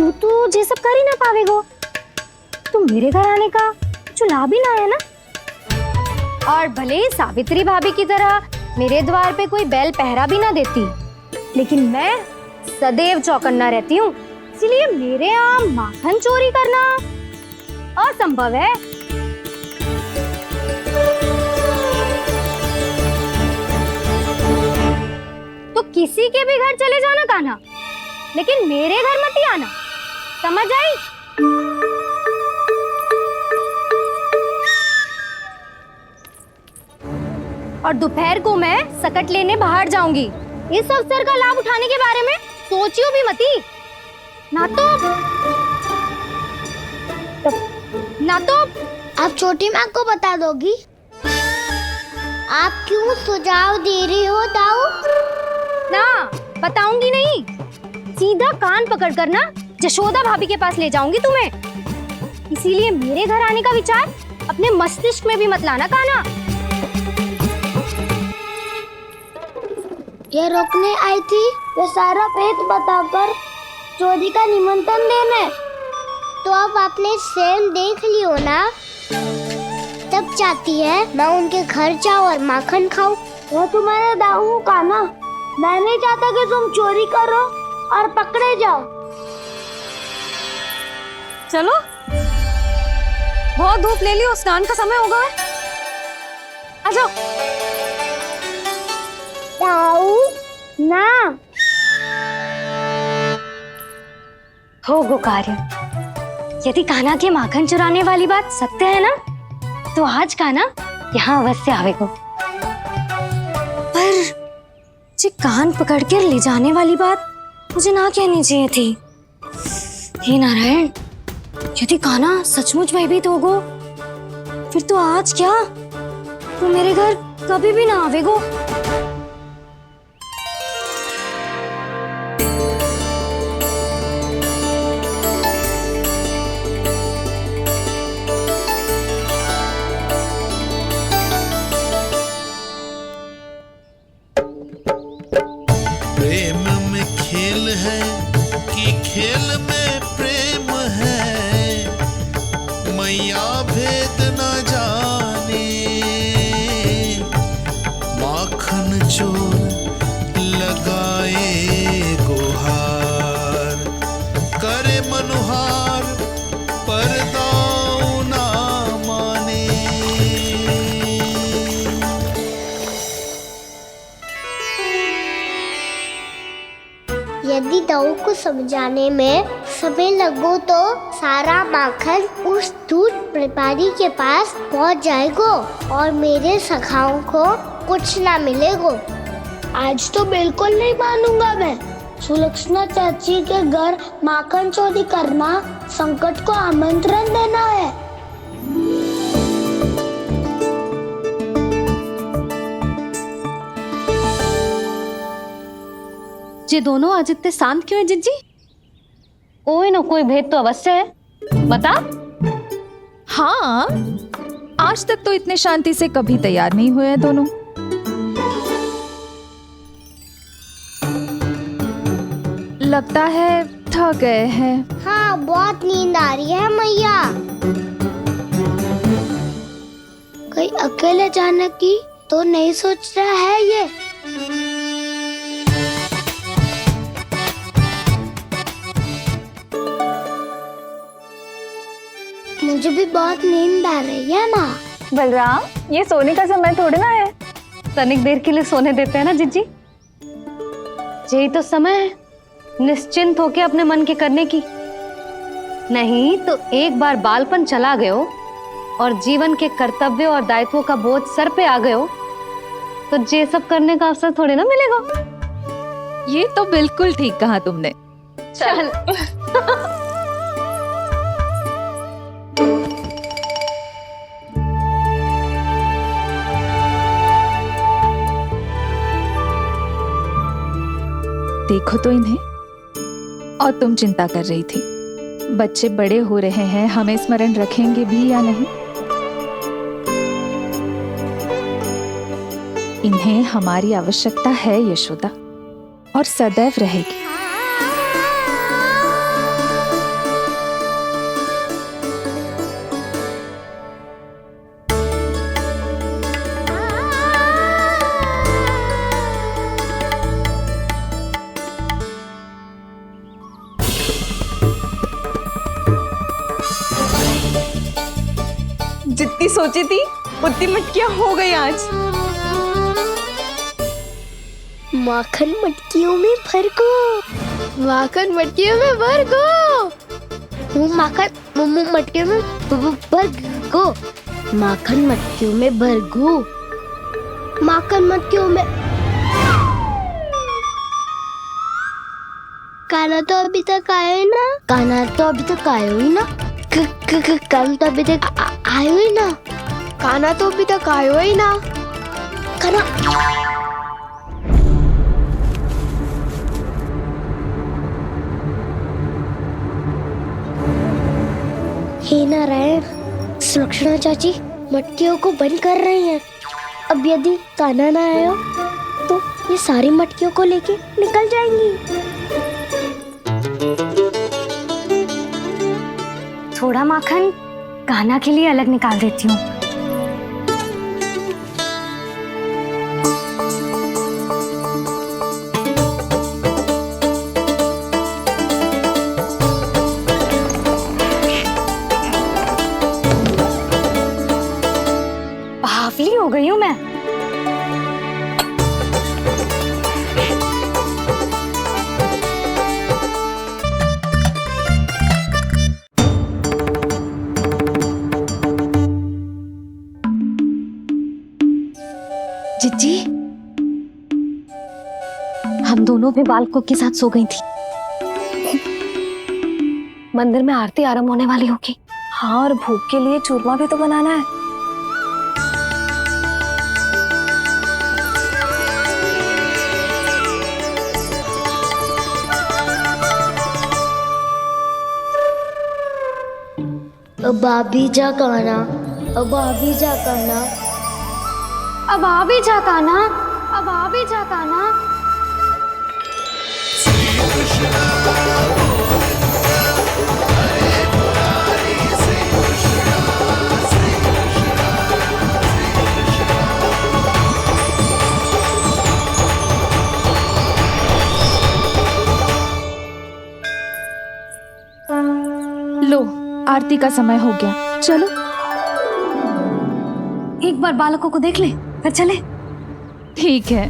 तू तो ये सब कर ही ना पावेगो। तो मेरे घर आने का जो लाभ ही ना है ना। और भले ही सावित्री भाभी की तरह मेरे द्वार पे कोई बैल पहरा भी ना देती, लेकिन मैं सदैव चौकन्ना रहती हूँ, इसलिए मेरे यहाँ माखन चोरी करना असंभव है। तो किसी के भी घर चले जाना कान्हा, लेकिन मेरे घर मत ही आना, समझ आई? और दोपहर को मैं सकट लेने बाहर जाऊंगी। इस अवसर का लाभ उठाने के बारे में सोचियो भी मती। ना तो आप छोटी माँ को बता दोगी? आप क्यों सुझाव दे रही हो दाऊ? ना बताऊंगी नहीं, सीधा कान पकड़ कर ना जशोदा भाभी के पास ले जाऊंगी तुम्हें। इसीलिए मेरे घर आने का विचार अपने मस्तिष्क में भी मत लाना कान्हा। ये रोकने आई थी ये सारा पेट बताकर चोरी का निमंत्रण देने। तो अब आपने सेम देख लियो ना, तब चाहती है मैं उनके घर जाऊँ और माखन खाऊं। वो तुम्हारे दाऊ का ना, मैं नहीं चाहता कि तुम चोरी करो और पकड़े जाओ। चलो, बहुत धूप ले ली, स्नान का समय होगा। आ जाओ। दाऊ ना हो गो कार्य। यदि कान्हा के माखन चुराने वाली बात सत्य है ना, तो आज कान्हा यहाँ अवश्य आवेगो। पर जी कान पकड़ कर ले जाने वाली बात मुझे ना कहनी चाहिए थी। हे नारायण, यदि कान्हा सचमुच भयभीत होगो, फिर तो आज क्या, तो मेरे घर कभी भी ना आवेगो। प्रेम में खेल है कि खेल में प्रेम है, मैया भेद न जाने। माखन चोर लगाए गुहार, करे मनुहार पर दाऊ ना माने। यदि दाऊ को समझाने में समय लगो तो सारा माखन उस दूध व्यापारी के पास पहुंच जाएगो और मेरे सखाओं को कुछ ना मिलेगो। आज तो बिल्कुल नहीं मानूंगा मैं। सुलक्षणा चाची के घर माखन चोरी करना संकट को आमंत्रण देना है। ये दोनों आज इतने शांत क्यों है जिज्जी? कोई ना कोई भेद तो अवश्य है, बता। हाँ, आज तक तो इतने शांति से कभी तैयार नहीं हुए हैं दोनों। लगता है थक गए हैं। हाँ, बहुत नींद आ रही है मैया। कहीं अकेले जाने की तो नहीं सोच रहा है ये? मुझे भी बहुत नींद आ रही है माँ। बलराम, ये सोने का समय थोड़ी ना है। तनिक देर के लिए सोने देते हैं ना जिज्जी। यही तो समय है निश्चिंत होके अपने मन के करने की। नहीं तो एक बार बालपन चला गयो और जीवन के कर्तव्यों और दायित्वों का बोझ सर पे आ गयो, तो ये सब करने का अवसर थोड़ी ना मिलेगा। ये तो बिल्कुल ठीक कहा तुमने। चल। देखो तो इन्हें, और तुम चिंता कर रही थी बच्चे बड़े हो रहे हैं, हमें स्मरण रखेंगे भी या नहीं। इन्हें हमारी आवश्यकता है यशोदा, और सदैव रहेगी। सोची थी उतनी मटकियां हो गई आज। माखन मटकियों में भर गो, माखन मटकियों में भर गो, माखन मटकियों में भर गो, माखन मटकियों में भर गो, माखन मटकियों में। काना तो अभी तक आया ही ना, काना तो अभी तक आया ही ना, काना तो अभी तक आयो ही ना, काना तो अभी तक आयो ही ना, काना। हे नारायण, सुलक्षणा चाची मटकियों को बंद कर रही हैं। अब यदि कान्हा ना आया तो ये सारी मटकियों को लेके निकल जाएंगी। थोड़ा माखन कान्हा के लिए अलग निकाल देती हूँ। बावली हो गई हूँ मैं। जिज्जी, हम दोनों भी बालकों के साथ सो गई थी। मंदिर में आरती आरंभ होने वाली होगी। हाँ, और भोग के लिए चूरमा भी तो बनाना है। अब आभी जा कान्हा, अब आभी जा कान्हा, अब आ भी जा कान्हा, अब आ भी जा कान्हा। लो, आरती का समय हो गया, चलो। एक बार बालकों को देख ले, फिर चले। ठीक है।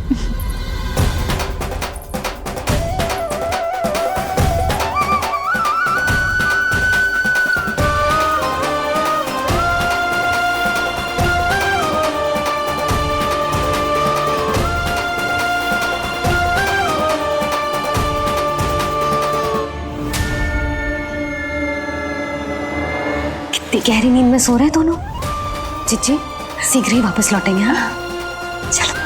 कितनी गहरी नींद में सो रहे हैं दोनों। जिज्जी शीघ्र ही वापस लौटेंगे। हाँ चलो।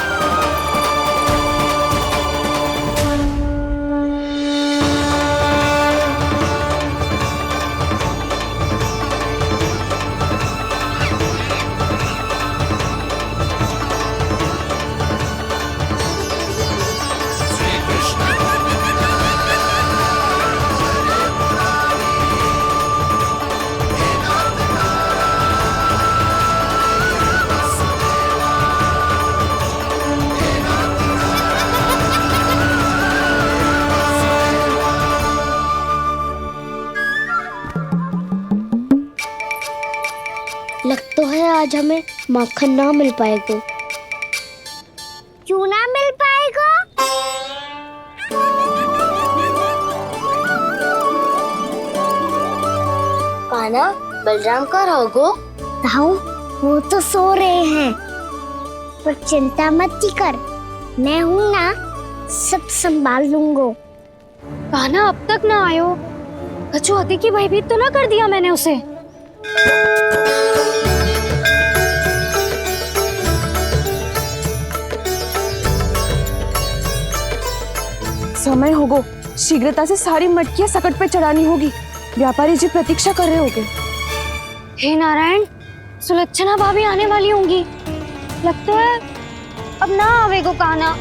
लग तो है आज हमें माखन ना मिल पाएगा। क्यों ना मिल पाएगा? कान्हा, बलराम का रहोगो? ताऊ, वो तो सो रहे हैं, पर चिंता मत कर, मैं हूँ ना, सब संभाल लूंगा। कान्हा अब तक ना आयो, कछुआती की भयभीत तो ना कर दिया मैंने उसे। समय होगो, शीघ्रता से सारी मटकियां सकट पे चढ़ानी होगी। व्यापारी जी प्रतीक्षा कर रहे होंगे। हे नारायण, सुलक्षणा भाभी आने वाली होंगी। लगता है अब ना आवेगो कान्हा।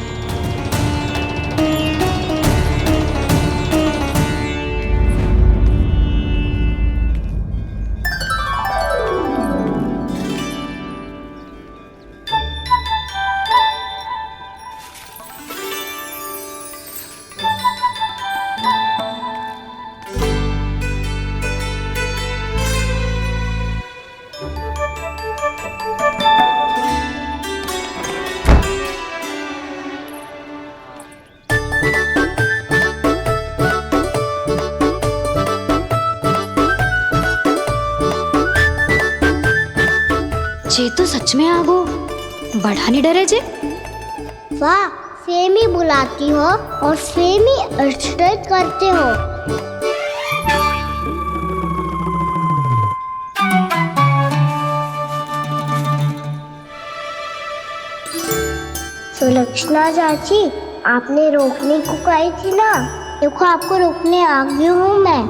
जे तो सच में आगो बढ़ा नहीं डरे जे। वाह, सेम ही बुलाती हो और सेम ही अर्चना करते हो। सुलक्षणा चाची, आपने रोकने को कही थी ना, देखो आपको रोकने आ गई हूँ मैं।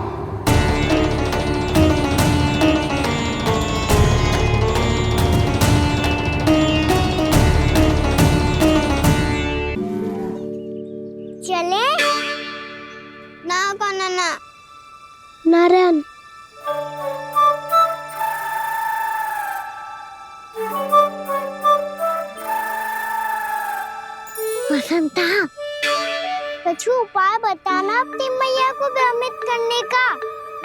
चले ना काना ना नारायण। बसंता, कछु उपाय बताना अपनी मैया को भ्रमित करने का।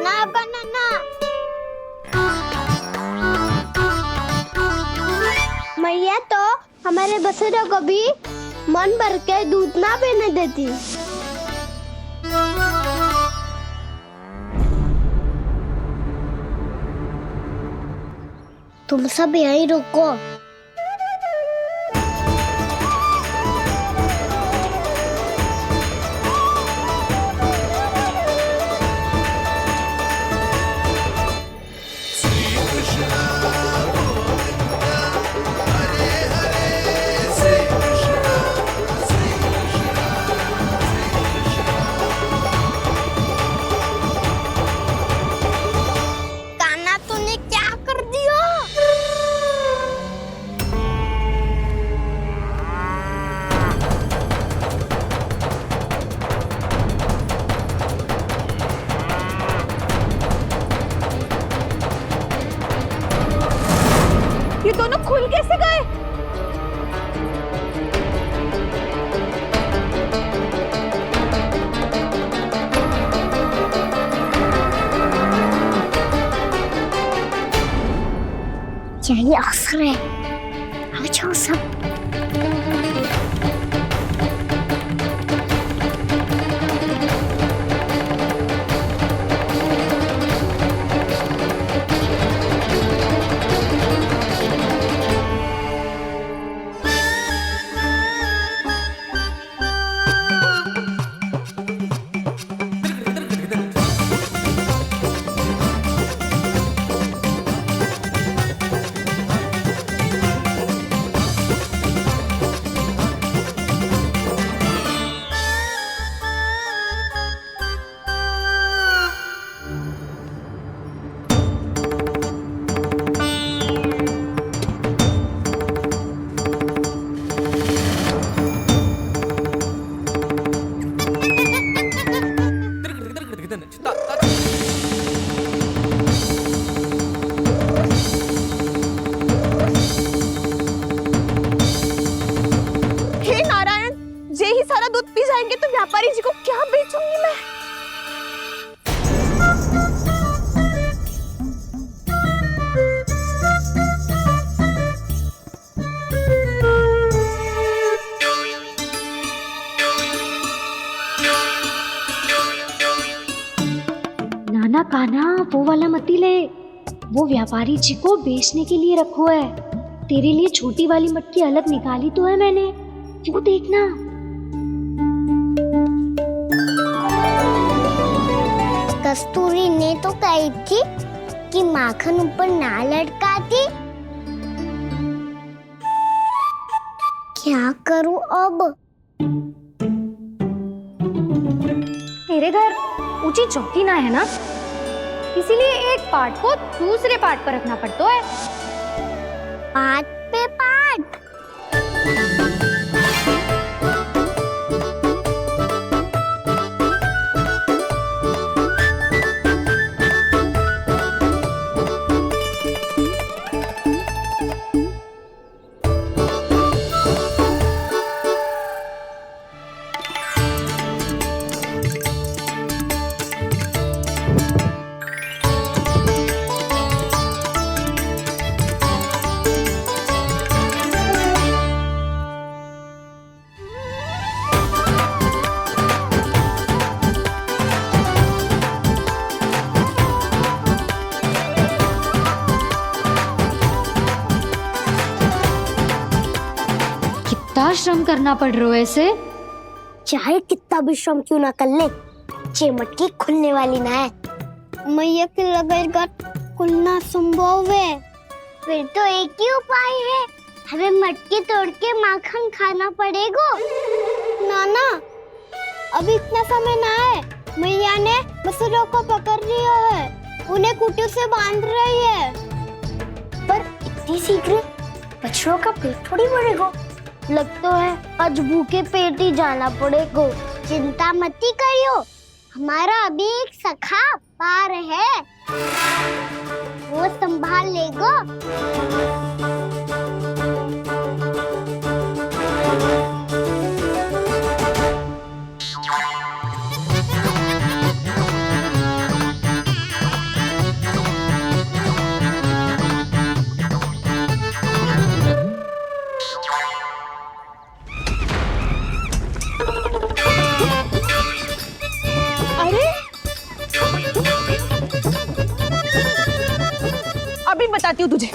ना काना ना। मैया तो हमारे बसेरा को भी मन भर के दूध ना पीने देती। तुम सब यहीं रुको। कान्हा, तूने क्या कर दिया? ये दोनों खुल कैसे गए? यही अवसर है, अब जाओ सब। हे नारायण, जे ही सारा दूध पी जाएंगे तो व्यापारी जी को क्या बेचूंगी मैं? नाना कान्हा, वो वाला मती ले, वो व्यापारी जी को बेचने के लिए रखो है। तेरे लिए छोटी वाली मटकी अलग निकाली तो है मैंने, वो देखना। कस्तूरी ने तो कही थी कि माखन ऊपर ना लटकाती। क्या करूं अब? मेरे घर ऊंची चौकी ना है ना, इसीलिए एक पार्ट को दूसरे पार्ट पर रखना पड़ता है। पार्ट पे पार्ट। श्रम करना पड़ रहा है इसे। चाहे कितना भी श्रम क्यों ना कर ले, ये मटकी खुलने वाली ना है। मैया के लगेगा खुलना संभव है। फिर तो एक ही उपाय है, हमें मटकी तोड़ के माखन खाना पड़ेगा। नाना, अभी इतना समय ना है। मैया ने बछड़ों को पकड़ लिया है, उन्हें कुटी से बांध रही है। पर इतनी शीघ्र बछड़ों का पेट थोड़ी भरेगा। लगता है आज भूखे पेट ही जाना पड़ेगा। चिंता मत करियो, हमारा अभी एक सखा पार है, वो संभाल लेगा। अभी बताती हूँ तुझे।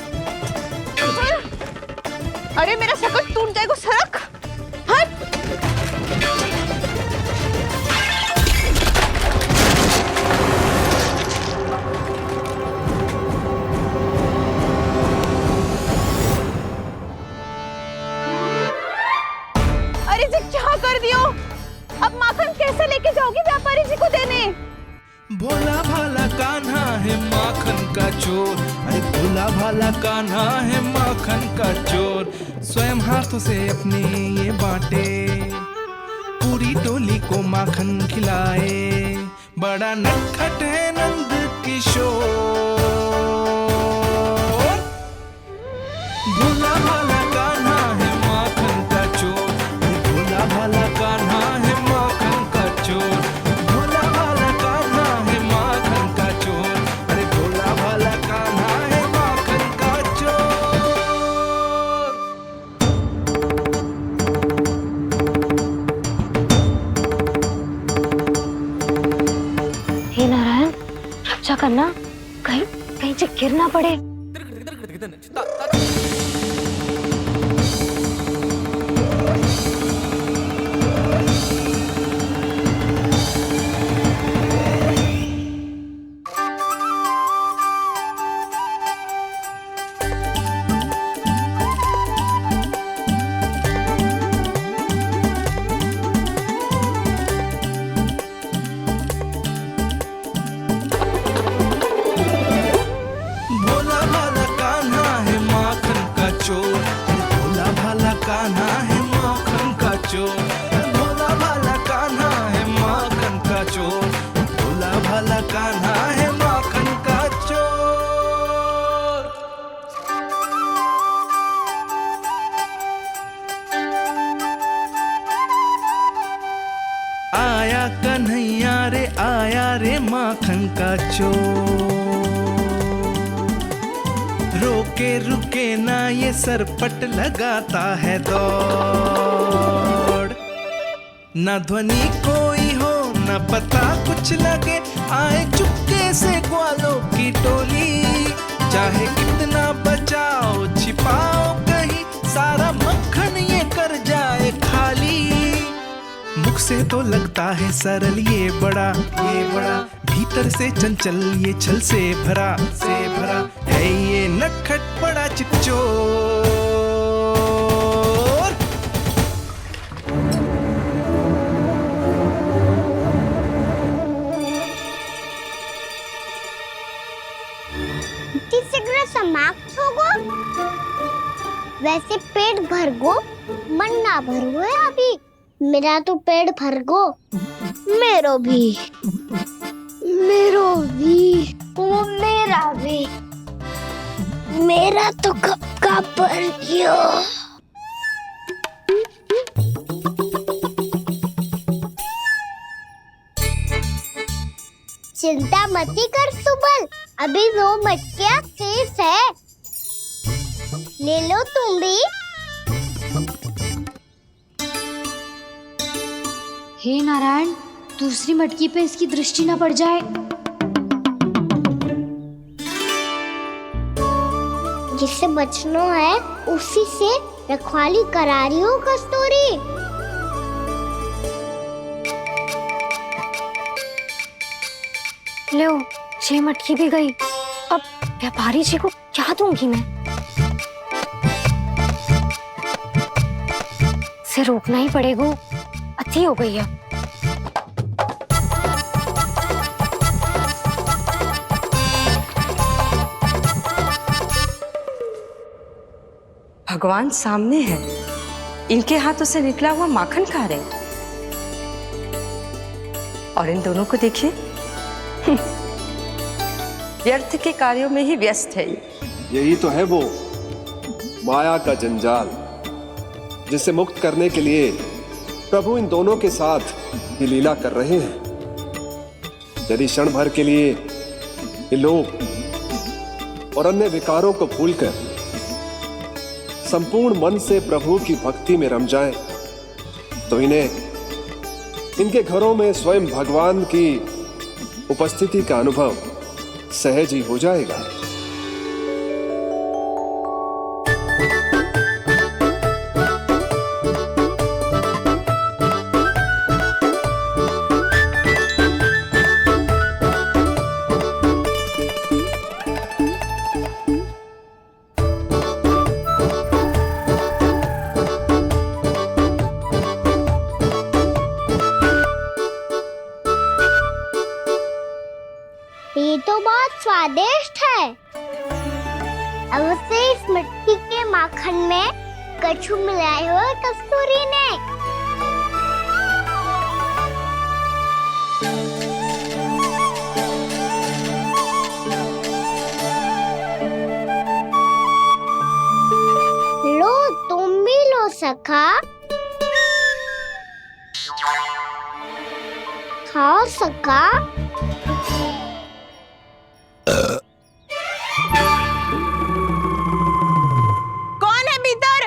अरे मेरा शकट टूट जाएगा, सरक हट। अरे जी क्या कर दियो? अब माखन कैसे लेके जाओगी व्यापारी जी को देने? भोला भाला कान्हा है माखन का चोर, अरे भोला भाला कान्हा है माखन का चोर। स्वयं हाथों से अपने ये बांटे, पूरी टोली को माखन खिलाए। बड़ा नटखट है नंद किशोर। भोला भाला कान्हा है माखन का चोर, अरे भोला भाला कान्हा है माखन का चोर। भोला भाला कान्हा है माखन का चोर, अरे भोला भाला कान्हा है माखन का चोर। हे नारायण, रक्षा करना, कहीं कहीं से गिर ना पड़े। भोला भाला कान्हा है माखन का चोर, भोला भाला कान्हा है माखन का चोर। भोला भाला कान्हा है माखन का चोर, भोला भाला कान्हा है माखन का चोर। आया कन्हैया रे आया रे माखन का चोर। रोके रुके ना ये सरपट लगाता है दौड़। न ध्वनि कोई हो न पता कुछ लगे, आए चुपके से ग्वालों की टोली। चाहे कितना बचाओ छिपाओ कहीं, सारा मक्खन ये कर जाए खाली। मुख से तो लगता है सरल ये बड़ा भीतर से चंचल ये छल से भरा है ये नटखट बड़ा चिकचोर। शीघ्र समाप्त होगो। वैसे पेट भर गो, मन ना भर गो है अभी। मेरा तो पेट भर गो। मेरो भी ओ मेरा भी। मेरा तो कब का भर गयो। चिंता मत कर सुबल, अभी 2 मटकियां शेष है, ले लो तुम भी। हे नारायण, दूसरी मटकी पे इसकी दृष्टि न पड़ जाए। जिससे बचना है उसी से रखवाली करा रही हो कस्तूरी? लो, 6 मटकी भी गई। अब व्यापारी जी को क्या दूंगी मैं? इसे रोकना ही पड़ेगा, अति हो गई है। भगवान सामने है, इनके हाथों से निकला हुआ माखन खा रहे हैं। और इन दोनों को देखिए, व्यर्थ के कार्यों में ही व्यस्त है। यही तो है वो माया का जंजाल, जिसे मुक्त करने के लिए प्रभु इन दोनों के साथ ये लीला कर रहे हैं। यदि क्षण भर के लिए ये लोग और अन्य विकारों को भूलकर संपूर्ण मन से प्रभु की भक्ति में रम जाएं, तो इन्हें इनके घरों में स्वयं भगवान की उपस्थिति का अनुभव सहज ही हो जाएगा। ये तो बहुत स्वादिष्ट है। अब से इस मिट्टी के माखन में कछु मिलाए हो कस्तूरी ने। लो, तुम भी लो सखा। खाओ सखा। कौन है भीतर?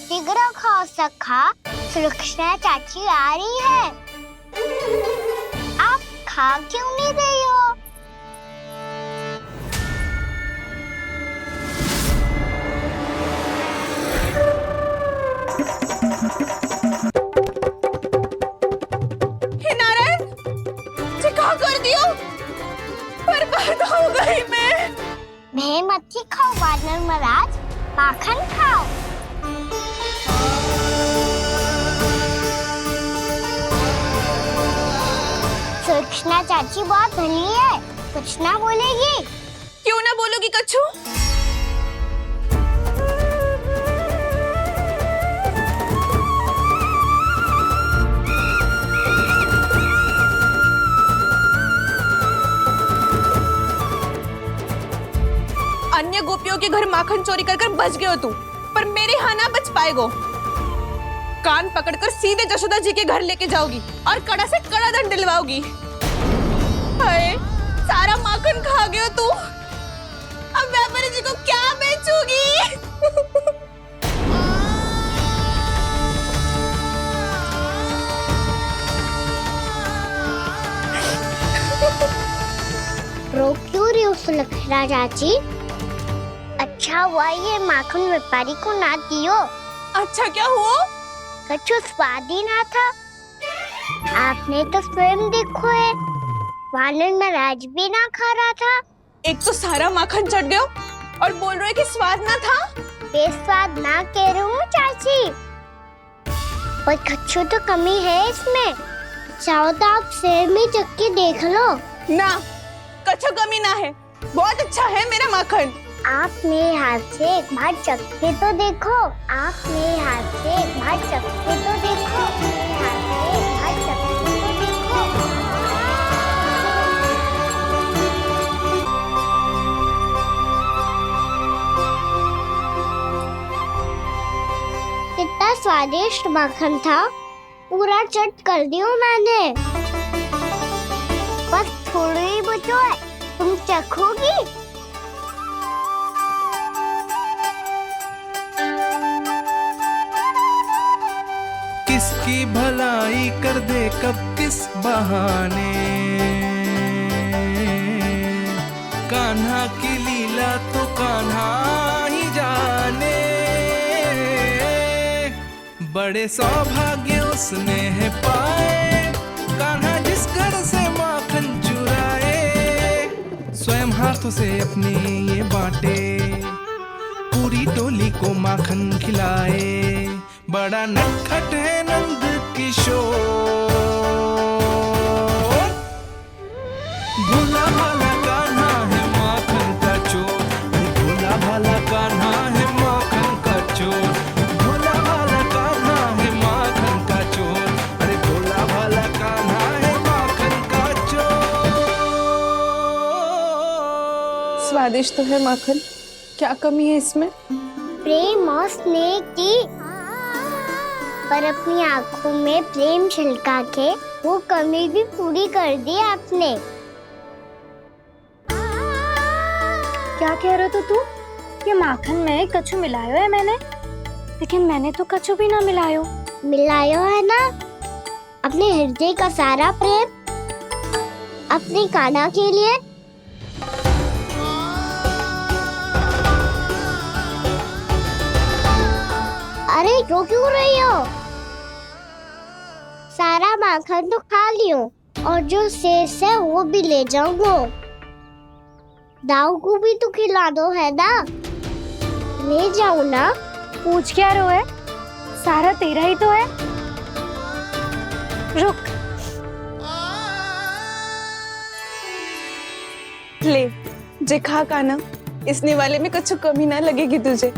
शीघ्र खाओ सखा, सुलक्षणा चाची आ रही है। आप खा क्यों नहीं रही हो? हे नारायण, क्या कर दियो? बर्बाद हो गई मैं। मत खाओ वानर महाराज, माखन खाओ। सुलक्षणा चाची बहुत भली है, कुछ ना बोलेगी। क्यों ना बोलोगी कच्छू? अन्य गोपियों के घर माखन चोरी कर बच गए हो तू, पर मेरे यहाँ ना बच पाएगो। कान पकड़कर सीधे जशोदा जी के घर लेके जाओगी और कड़ा से कड़ा दंड दिलवाओगी। हाय, सारा माखन खा गए हो तू। अब व्यापारी जी को क्या बेचूगी? रो क्यों रही हो सुलक्षणा चाची? अच्छा हुआ ये माखन व्यापारी को ना दियो। अच्छा क्या हुआ? कछु स्वाद ही ना था। आपने तो स्वयं देखो है, वानर महाराज भी ना खा रहा था। एक तो सारा माखन चढ़ गया और बोल रहे कि स्वाद ना था। बेस्वाद ना कह रही हूँ चाची, पर कछु तो कमी है इसमें। चाहो तो आप शहर में चख के देख लो। ना, कछु कमी ना है, बहुत अच्छा है मेरा माखन। आप मेरे हाथ से एक बार चख के तो देखो। आप मेरे हाथ से एक बार चख के तो देखो। मेरे हाथ से एक बार चख के तो देखो। कितना स्वादिष्ट माखन था, पूरा चट कर दिया मैंने। बस थोड़ी ही बचो है, तुम चखोगी? किसकी भलाई कर दे कब किस बहाने, कान्हा की लीला तो कान्हा ही जाने। बड़े सौभाग्य उसने है पाए, कान्हा जिस घर से माखन चुराए, स्वयं हाथों से अपने ये बांटे, पूरी टोली को माखन खिलाए। बड़ा नटखट है नंद किशोर, भोला भाला कान्हा है माखन का चोर, भोला भाला कान्हा है माखन का चोर, भोला भाला कान्हा है माखन का चोर, अरे भोला भाला कान्हा है माखन का चोर। स्वादिष्ट तो है माखन, क्या कमी है इसमें? प्रेम और स्नेह की, पर अपनी आंखों में प्रेम छिलका के वो कमी भी पूरी कर दी आपने। क्या कह रहे हो तू? ये माखन में कछु मिलायो है मैंने, लेकिन मैंने तो कछु भी ना मिलायो। मिलायो है ना अपने हृदय का सारा प्रेम अपनी कान्हा के लिए। अरे रो क्यों रही हो? सारा माखन तो खा लियो और जो शेष है वो भी ले जाऊंगा। दाऊ को भी तो खिला दो, है ना? ले जाऊं ना? पूछ क्या रहो है, सारा तेरा ही तो है। रुक, ले जे खा कान्हा, इसने वाले में कुछ कमी ना लगेगी तुझे।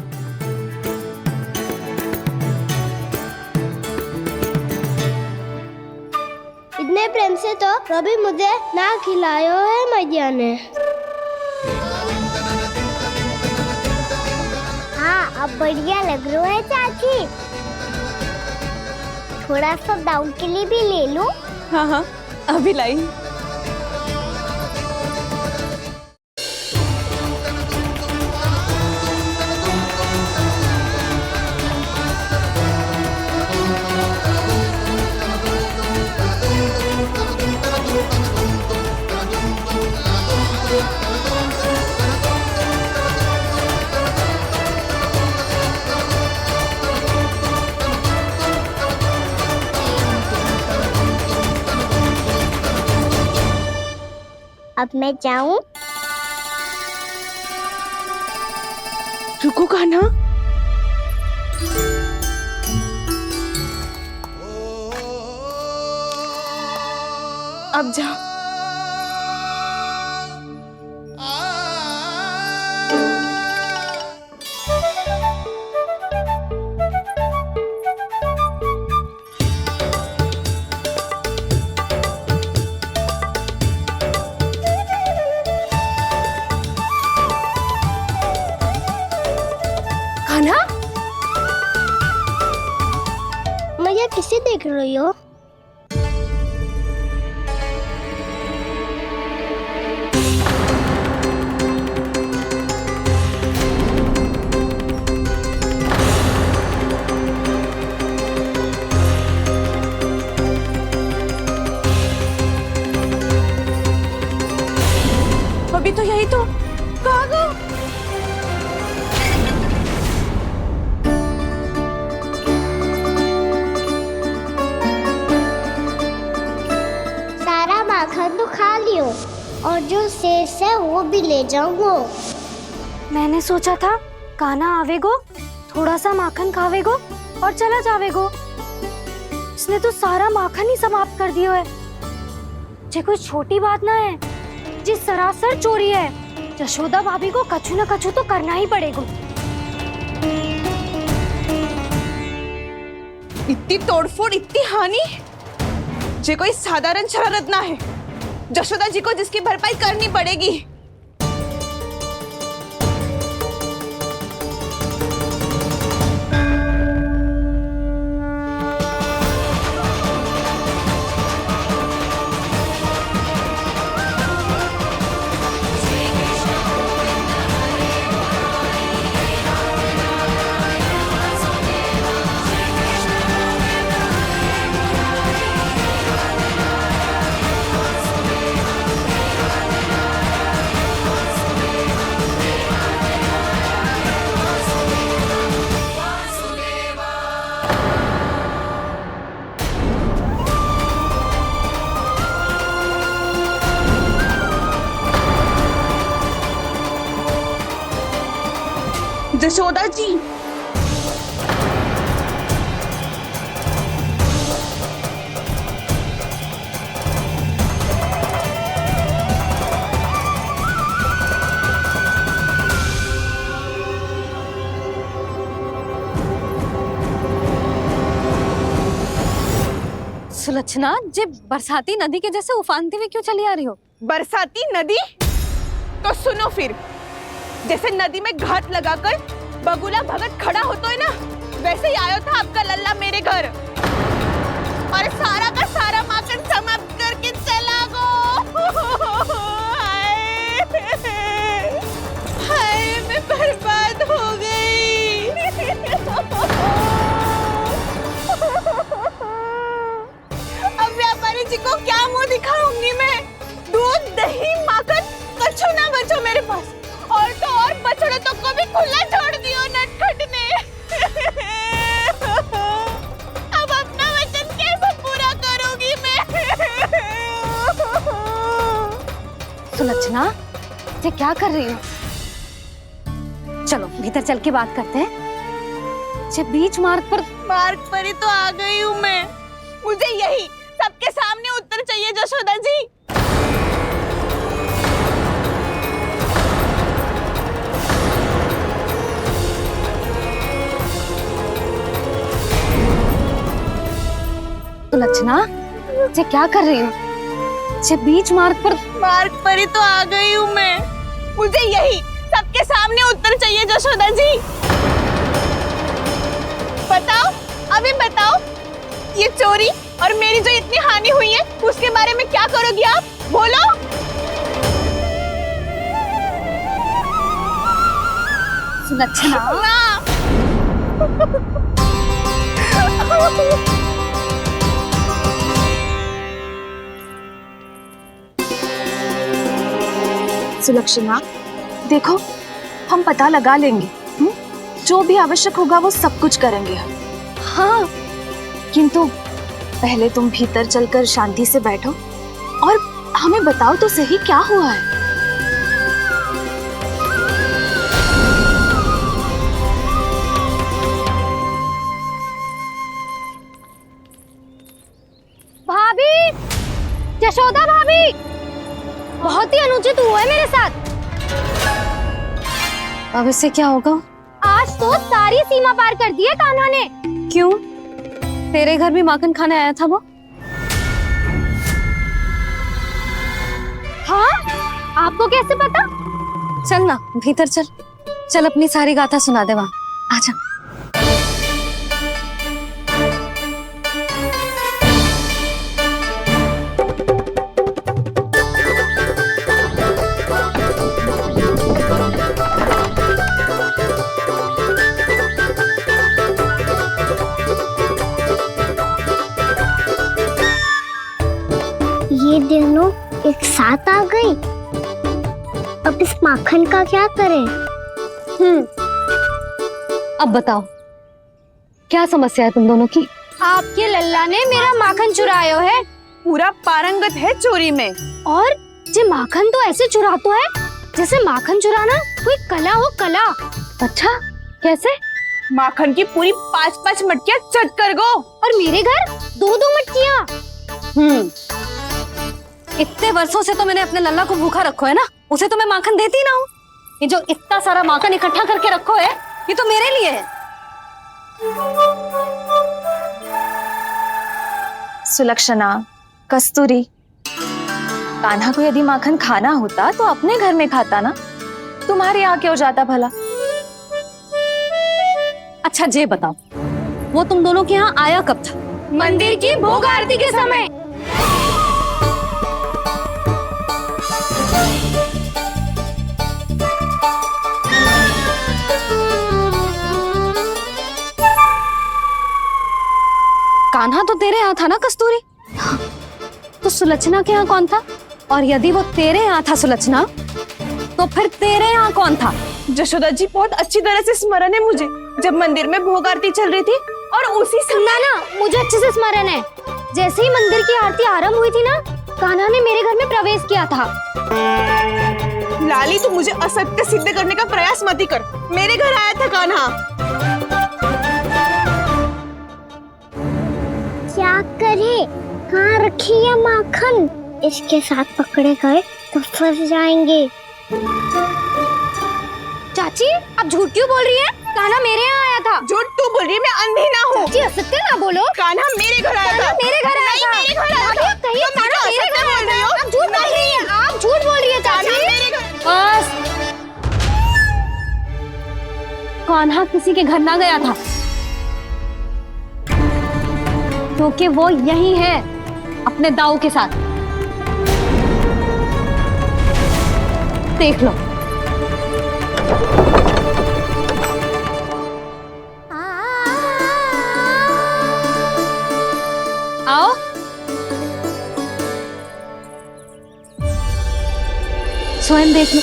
इतने प्रेम से तो कभी मुझे ना खिलायो है मैया ने। हाँ, अब बढ़िया लग रहा है चाची। थोड़ा सा दाऊ के लिए भी ले लो। हाँ हाँ, अभी लाई। अब मैं जाऊं? रुको कान्हा, अब जा। कान्हा, मैया किसे देख रही हो? अभी तो यही तो। कहाँ गो? सारा माखन तो खा लियो और जो शेष है वो भी ले जाऊंगा। मैंने सोचा था कान्हा आवेगो, थोड़ा सा माखन खावेगो और चला जावेगो। इसने तो सारा माखन ही समाप्त कर दिया है। ये कोई छोटी बात ना है, जी सरासर चोरी है। यशोदा भाभी को कछु न कछु तो करना ही पड़ेगा। इतनी तोड़फोड़, इतनी हानि, जे कोई साधारण शरारत ना है। यशोदा जी को जिसकी भरपाई करनी पड़ेगी। जशोदा जी। सुलक्षणा, जे बरसाती नदी के जैसे उफानते हुए क्यों चली आ रही हो? बरसाती नदी? तो सुनो फिर, जैसे नदी में घाट लगाकर बगुला भगत खड़ा होता है ना, वैसे ही आया था आपका लल्ला मेरे घर और सारा का सारा माखन समाप्त करके चला गो। हाय मैं बर्बाद हो गई। अब व्यापारी जी को क्या मुंह दिखाऊंगी मैं? दूध दही माखन कछु ना बचो मेरे पास, और तो और बछड़े तो को भी खुला छोड़ दियो नटखट ने। अब अपना वचन कैसे पूरा करूंगी मैं? सुलक्षणा, ये क्या कर रही हो? चलो भीतर चल के बात करते हैं। ये बीच मार्ग पर ही तो आ गई हूँ मैं। मुझे यही सबके सामने उत्तर चाहिए जशोदा जी। सुलक्षणा, ये क्या कर रही हो? ये बीच मार्ग पर ही तो आ गई हूँ मैं। मुझे यही सबके सामने उत्तर चाहिए जशोदा जी। बताओ, अभी बताओ, ये चोरी और मेरी जो इतनी हानि हुई है उसके बारे में क्या करोगी आप? बोलो। सुलक्षणा, सुलक्षणा, देखो हम पता लगा लेंगे, जो भी आवश्यक होगा वो सब कुछ करेंगे हम। हाँ, किंतु पहले तुम भीतर चलकर शांति से बैठो और हमें बताओ तो सही क्या हुआ है। भाभी, यशोदा भाभी, बहुत ही अनुचित हुआ है मेरे साथ। अब इससे क्या होगा? आज तो सारी सीमा पार कर दी है कान्हा ने। क्यों? तेरे घर भी माखन खाने आया था वो? हाँ, आपको कैसे पता? चल ना भीतर चल, चल अपनी सारी गाथा सुना दे वहाँ। आजा। ये दोनों एक साथ आ गई। अब इस माखन का क्या करें? अब बताओ, क्या समस्या है तुम दोनों की? आपके लल्ला ने मेरा माखन चुरायो है। पूरा पारंगत है चोरी में। और ये माखन तो ऐसे चुराता है जैसे माखन चुराना कोई कला हो, कला। अच्छा, कैसे? माखन की पूरी 5-5 मटकियां चट कर गो। और मेरे घर 2-2 मटकियां। इतने वर्षों से तो मैंने अपने लल्ला को भूखा रखो है ना, उसे तो मैं माखन देती ना हूँ। ये जो इतना सारा माखन इकट्ठा करके रखो है, ये तो मेरे लिए है। सुलक्षणा, कस्तूरी, कान्हा को यदि माखन खाना होता तो अपने घर में खाता ना, तुम्हारे यहाँ क्यों जाता भला? अच्छा ये बताओ, वो तुम दोनों के यहाँ आया कब था? मंदिर की भोग आरती के समय। कान्हा तो तेरे यहाँ था ना कस्तूरी? तो सुलक्षणा के यहाँ कौन था? और यदि वो तेरे यहाँ था सुलक्षणा, तो फिर तेरे यहाँ कौन था? जशोदा जी, बहुत अच्छी तरह से स्मरण है मुझे, जब मंदिर में भोग आरती चल रही थी और उसी समय ना, मुझे अच्छे से स्मरण है। जैसे ही मंदिर की आरती आरंभ हुई थी ना, कान्हा ने मेरे घर में प्रवेश किया था। लाली, तू मुझे असत्य सिद्ध करने का प्रयास मत ही कर। मेरे घर आया था कान्हा। क्या करे, कहाँ रखी है माखन? इसके साथ पकड़े गए तो फंस जाएंगे। चाची आप झूठ क्यों बोल रही है? कान्हा मेरे यहाँ आया था। झूठ तू बोल रही है, मैं अंधी ना हूँ। चाची असत्य ना बोलो। कान्हा मेरे घर आया था। कान्हा मेरे घर आया था। मेरे घर आया था। आप कहिए तुम कान्हा मुझे मेरे असत्य घर बोल रही आया हो। था। आप झूठ बोल रही है। आप झूठ बोल रही है कान्हा चाची। मेरे घर। बस, कान्हा किसी के घर ना गया था, क्योंकि वो यही है अपने दाऊ के साथ। देख लो। आओ। स्वयं देख लो।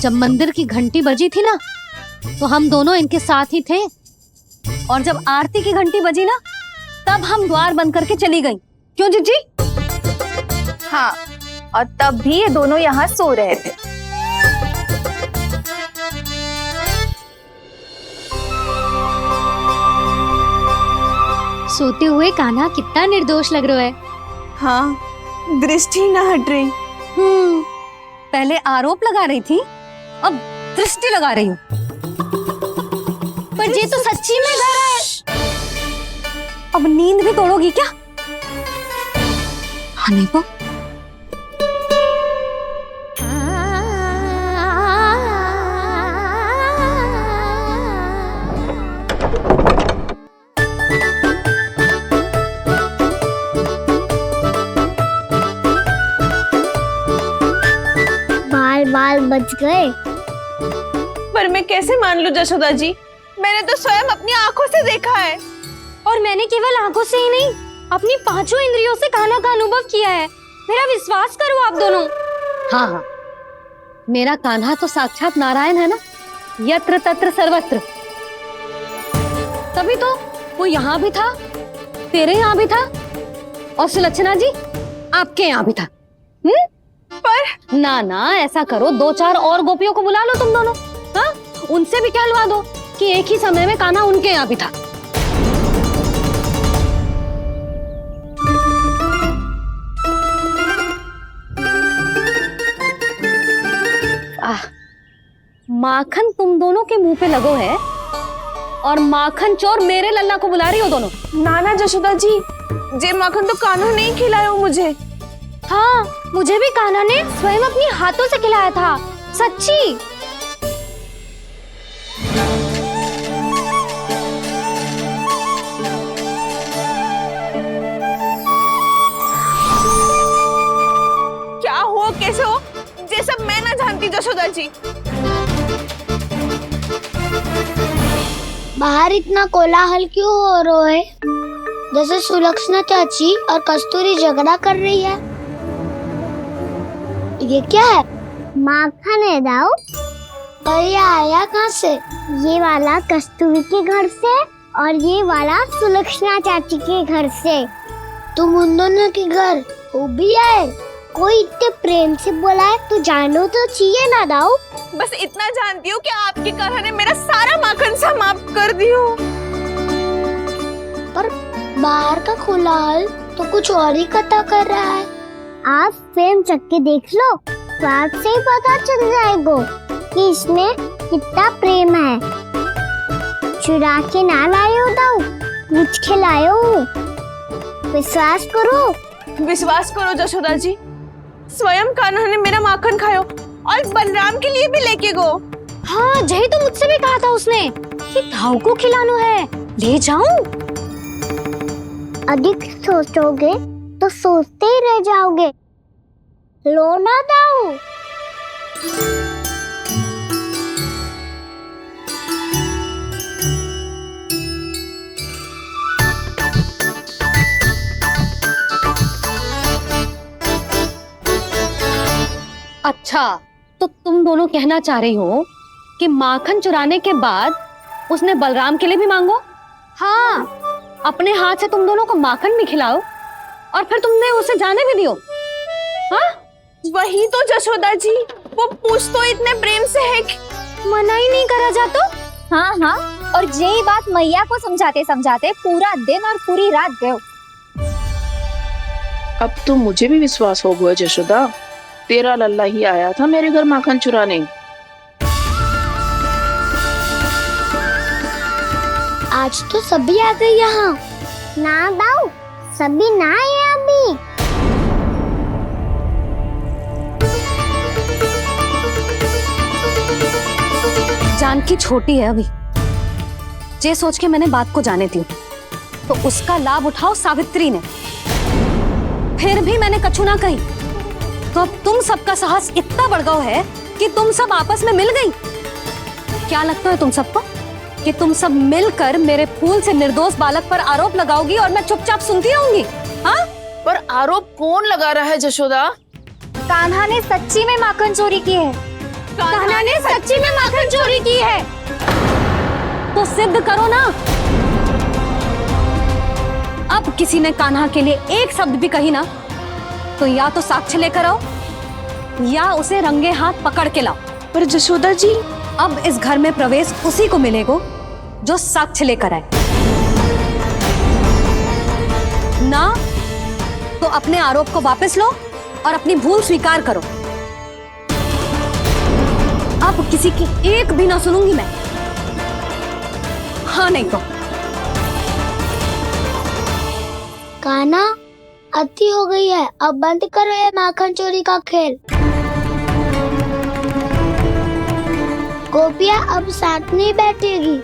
जब मंदिर की घंटी बजी थी ना, तो हम दोनों इनके साथ ही थे, और जब आरती की घंटी बजी ना, तब हम द्वार बंद करके चली गई। क्यों जीजी? हाँ, और तब भी ये दोनों यहाँ सो रहे थे। सोते हुए कान्हा कितना निर्दोष लग रहा है। हाँ, दृष्टि ना हट रही। पहले आरोप लगा रही थी, अब दृष्टि लगा रही हूँ। पर ये तो सच्ची में घर है। अब नींद भी तोड़ोगी क्या? हनी को बाल बच गए। पर मैं कैसे मान लूं जशोदा जी? मैंने तो स्वयं अपनी आंखों से देखा है। और मैंने केवल आंखों से ही नहीं, अपनी पांचों इंद्रियों से कान्हा का अनुभव किया है। मेरा विश्वास करो आप दोनों। हाँ हाँ, मेरा कान्हा तो साक्षात नारायण है ना, यत्र तत्र सर्वत्र। तभी तो वो यहाँ भी था, तेरे यहाँ भी था, और सुलक्षणा जी आपके यहाँ भी था। पर ना ना, ऐसा करो, 2-4 और गोपियों को बुला लो तुम दोनों। हाँ, उनसे भी कहलवा दो कि एक ही समय में कान्हा उनके यहाँ भी था। माखन तुम दोनों के मुंह पे लगो है, और माखन चोर मेरे लल्ला को बुला रही हो दोनों। नाना जशोदा जी, जे माखन तो कान्हा ने ही खिलाया मुझे। हाँ, मुझे भी कान्हा ने स्वयं अपनी हाथों से खिलाया था, सच्ची। क्या हो, कैसे हो, ये सब मैं ना जानती जशोदा जी। बाहर इतना कोलाहल क्यों हो रहा है? जैसे सुलक्षणा चाची और कस्तूरी झगड़ा कर रही है। ये क्या है? माखन है दाऊ। और ये आया कहाँ से? ये वाला कस्तूरी के घर से और ये वाला सुलक्षणा चाची के घर से। तुम उन दोनों के घर वो भी आए? कोई इतने प्रेम से बोला है तो जानो तो चाहिए ना दाऊ। बस इतना जानती हूँ कि आपके कान्हा ने मेरा सारा माखन समाप्त कर दियो। पर बाहर का कोलाहल तो कुछ और ही कथा कर रहा है। आप स्वयं चख के देख लो, तो आपसे ही पता चल जाएगा कि इसमें कितना प्रेम है। चुरा के ना लाए हो दाऊ, पूछ के लाए हो। विश्वास करो जशोदा जी, स्वयं कान्हा ने मेरा माखन खायो और बलराम के लिए भी लेके गो। हाँ, जही तो मुझसे भी कहा था उसने कि दाऊ को खिलाना है, ले जाऊं। अधिक सोचोगे तो सोचते ही रह जाओगे। लो ना दाऊ। अच्छा, तो तुम दोनों कहना चाह रही हो कि माखन चुराने के बाद उसने बलराम के लिए भी मांगो? हाँ, अपने हाथ से तुम दोनों को माखन भी खिलाओ और फिर तुमने उसे जाने भी दियो। हाँ, वही तो जशोदा जी, वो पूछ तो इतने प्रेम से है कि मना ही नहीं करा जातो। हाँ हाँ, और यही बात मैया को समझाते समझाते पूरा दिन और पूरी रात गयो। अब तो मुझे भी विश्वास हो गया जशोदा, तेरा लल्ला ही आया था मेरे घर माखन चुराने। आज तो सभी आ गए यहाँ। ना दाऊ, सभी ना आए अभी। जानकी छोटी है अभी, जे सोच के मैंने बात को जाने दी, तो उसका लाभ उठाओ सावित्री ने। फिर भी मैंने कछु ना कही, तो अब तुम सबका साहस इतना बढ़ गया है कि तुम सब आपस में मिल गई। क्या लगता है तुम सबको कि तुम सब मिलकर मेरे फूल से निर्दोष बालक पर आरोप लगाओगी और मैं चुपचाप सुनती रहूंगी? हाँ, पर आरोप कौन लगा रहा है जशोदा? कान्हा ने सच्ची में माखन चोरी की है। कान्हा ने सच्ची में माखन चोरी की है। तो सिद्ध करो ना। अब किसी ने कान्हा के लिए एक शब्द भी कही ना, तो या तो साक्ष्य लेकर आओ या उसे रंगे हाथ पकड़ के लाओ। पर जशोदा जी, अब इस घर में प्रवेश उसी को मिलेगा जो साक्ष्य लेकर आए। ना तो अपने आरोप को वापस लो और अपनी भूल स्वीकार करो। अब किसी की एक भी ना सुनूंगी मैं। हाँ नहीं तो कान्हा, अति हो गई है, अब बंद करो ये माखन चोरी का खेल। गोपियाँ अब साथ नहीं बैठेगी,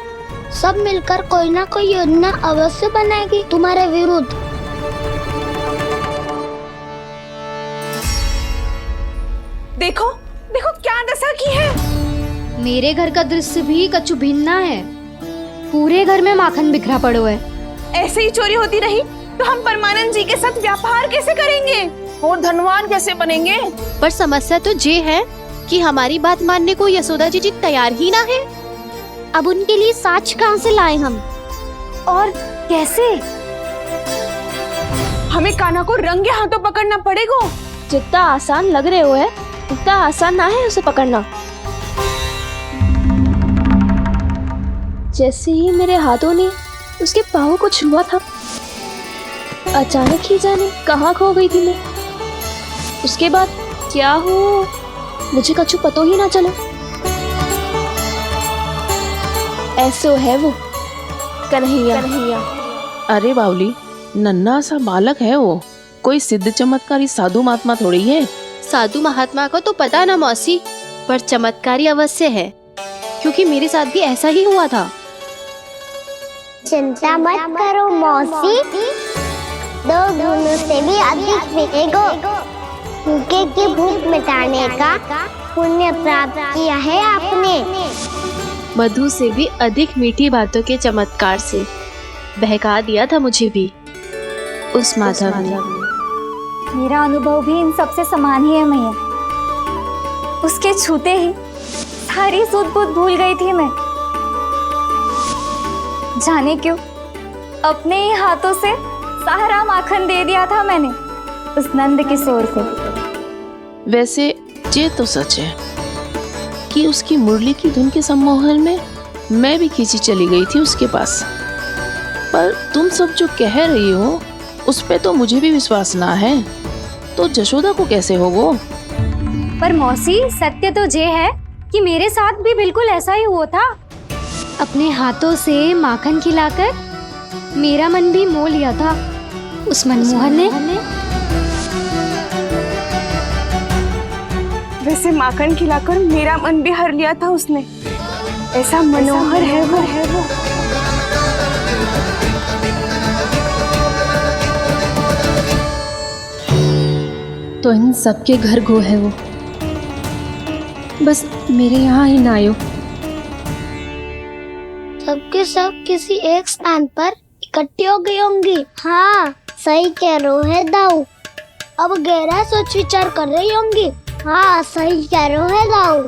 सब मिलकर कोई ना कोई योजना अवश्य बनाएगी तुम्हारे विरुद्ध। देखो देखो क्या दशा की है। मेरे घर का दृश्य भी कछु भिन्न है। पूरे घर में माखन बिखरा पड़ो है। ऐसे ही चोरी होती रही तो हम परमानंद जी के साथ व्यापार कैसे करेंगे और धनवान कैसे बनेंगे? पर समस्या तो ये है कि हमारी बात मानने को यशोदा जी तैयार ही ना है। अब उनके लिए साक्ष्य कहाँ से लाए हम? और कैसे? हमें कान्हा को रंगे हाथों पकड़ना पड़ेगा। जितना आसान लग रहे हो है उतना आसान ना है उसे पकड़ना। जैसे ही मेरे हाथों ने उसके पाँव को छुआ था, अचानक ही जाने कहाँ खो गई थी मैं। उसके बाद क्या हो मुझे कछु पतो ही ना चला। ऐसो है वो कन्हैया। अरे बावली, नन्हा सा बालक है वो, कोई सिद्ध चमत्कारी साधु महात्मा थोड़ी है। साधु महात्मा को तो पता ना मौसी, पर चमत्कारी अवश्य है, क्योंकि मेरे साथ भी ऐसा ही हुआ था। चिंता मत करो मौसी, 2 गुणों से भी अधिक मिलेगा। भूखे की भूख मिटाने का पुण्य प्राप्त किया है आपने। मधु से भी अधिक मीठी बातों के चमत्कार से बहका दिया था मुझे भी उस माधव ने। मेरा अनुभव भी इन सबसे समान ही है मैया। उसके छूते ही सारी सूझ बूझ भूल गई थी मैं। जाने क्यों अपने ही हाथों से सारा माखन दे दिया था मैंने उस नंद किशोर को। वैसे ये तो सच है कि उसकी मुरली की धुन के सम्मोहन में मैं भी खींची चली गई थी उसके पास। पर तुम सब जो कह रही हो उस पे तो मुझे भी विश्वास ना है, तो जशोदा को कैसे होगो? पर मौसी, सत्य तो ये है कि मेरे साथ भी बिल्कुल ऐसा ही हुआ था। अपने हाथों से माखन खिलाकर मेरा मन भी मोह लिया था उस मनमोहन ने। वैसे माखन खिलाकर मेरा मन भी हर लिया था उसने। ऐसा मनोहर है वो। तो इन सबके घर गो है वो, बस मेरे यहाँ ही ना आयो। सबके सब किसी एक स्थान पर इकट्ठी हो गई होंगी। हाँ, सही कह रहे है दाऊ। अब गहरा सोच विचार कर रही होंगी। हाँ, सही कह रहे है दाऊ।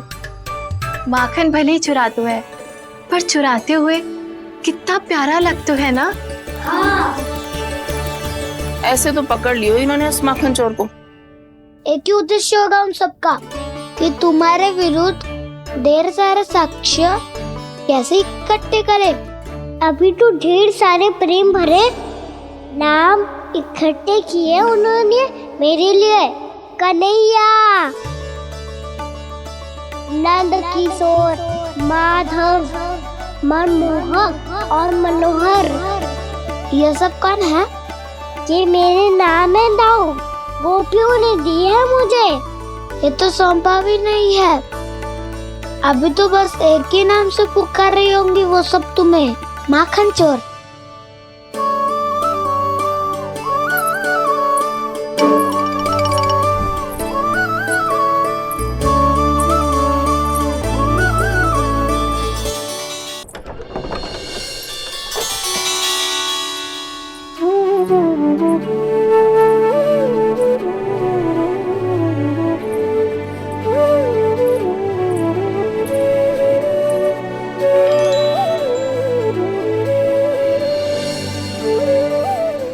माखन भले ही चुराते है, पर चुराते हुए कितना प्यारा लगता है ना। ऐसे तो पकड़ लियो इन्होंने उस माखन चोर को। एक ही उद्देश्य होगा उन सबका कि तुम्हारे विरुद्ध ढेर सारे साक्ष्य कैसे इकट्ठे करे। अभी तो ढेर सारे प्रेम भरे नाम इकट्ठे किए उन्होंने मेरे लिए। कन्हैया, नंद किशोर, माधव, मनमोहक और मनोहर, ये सब कौन है? ये मेरे नाम है नाव, गोपियों ने दी है मुझे। ये तो सौंपा भी नहीं है। अभी तो बस एक ही नाम से पुकार रही होंगी वो सब तुम्हें, माखन चोर।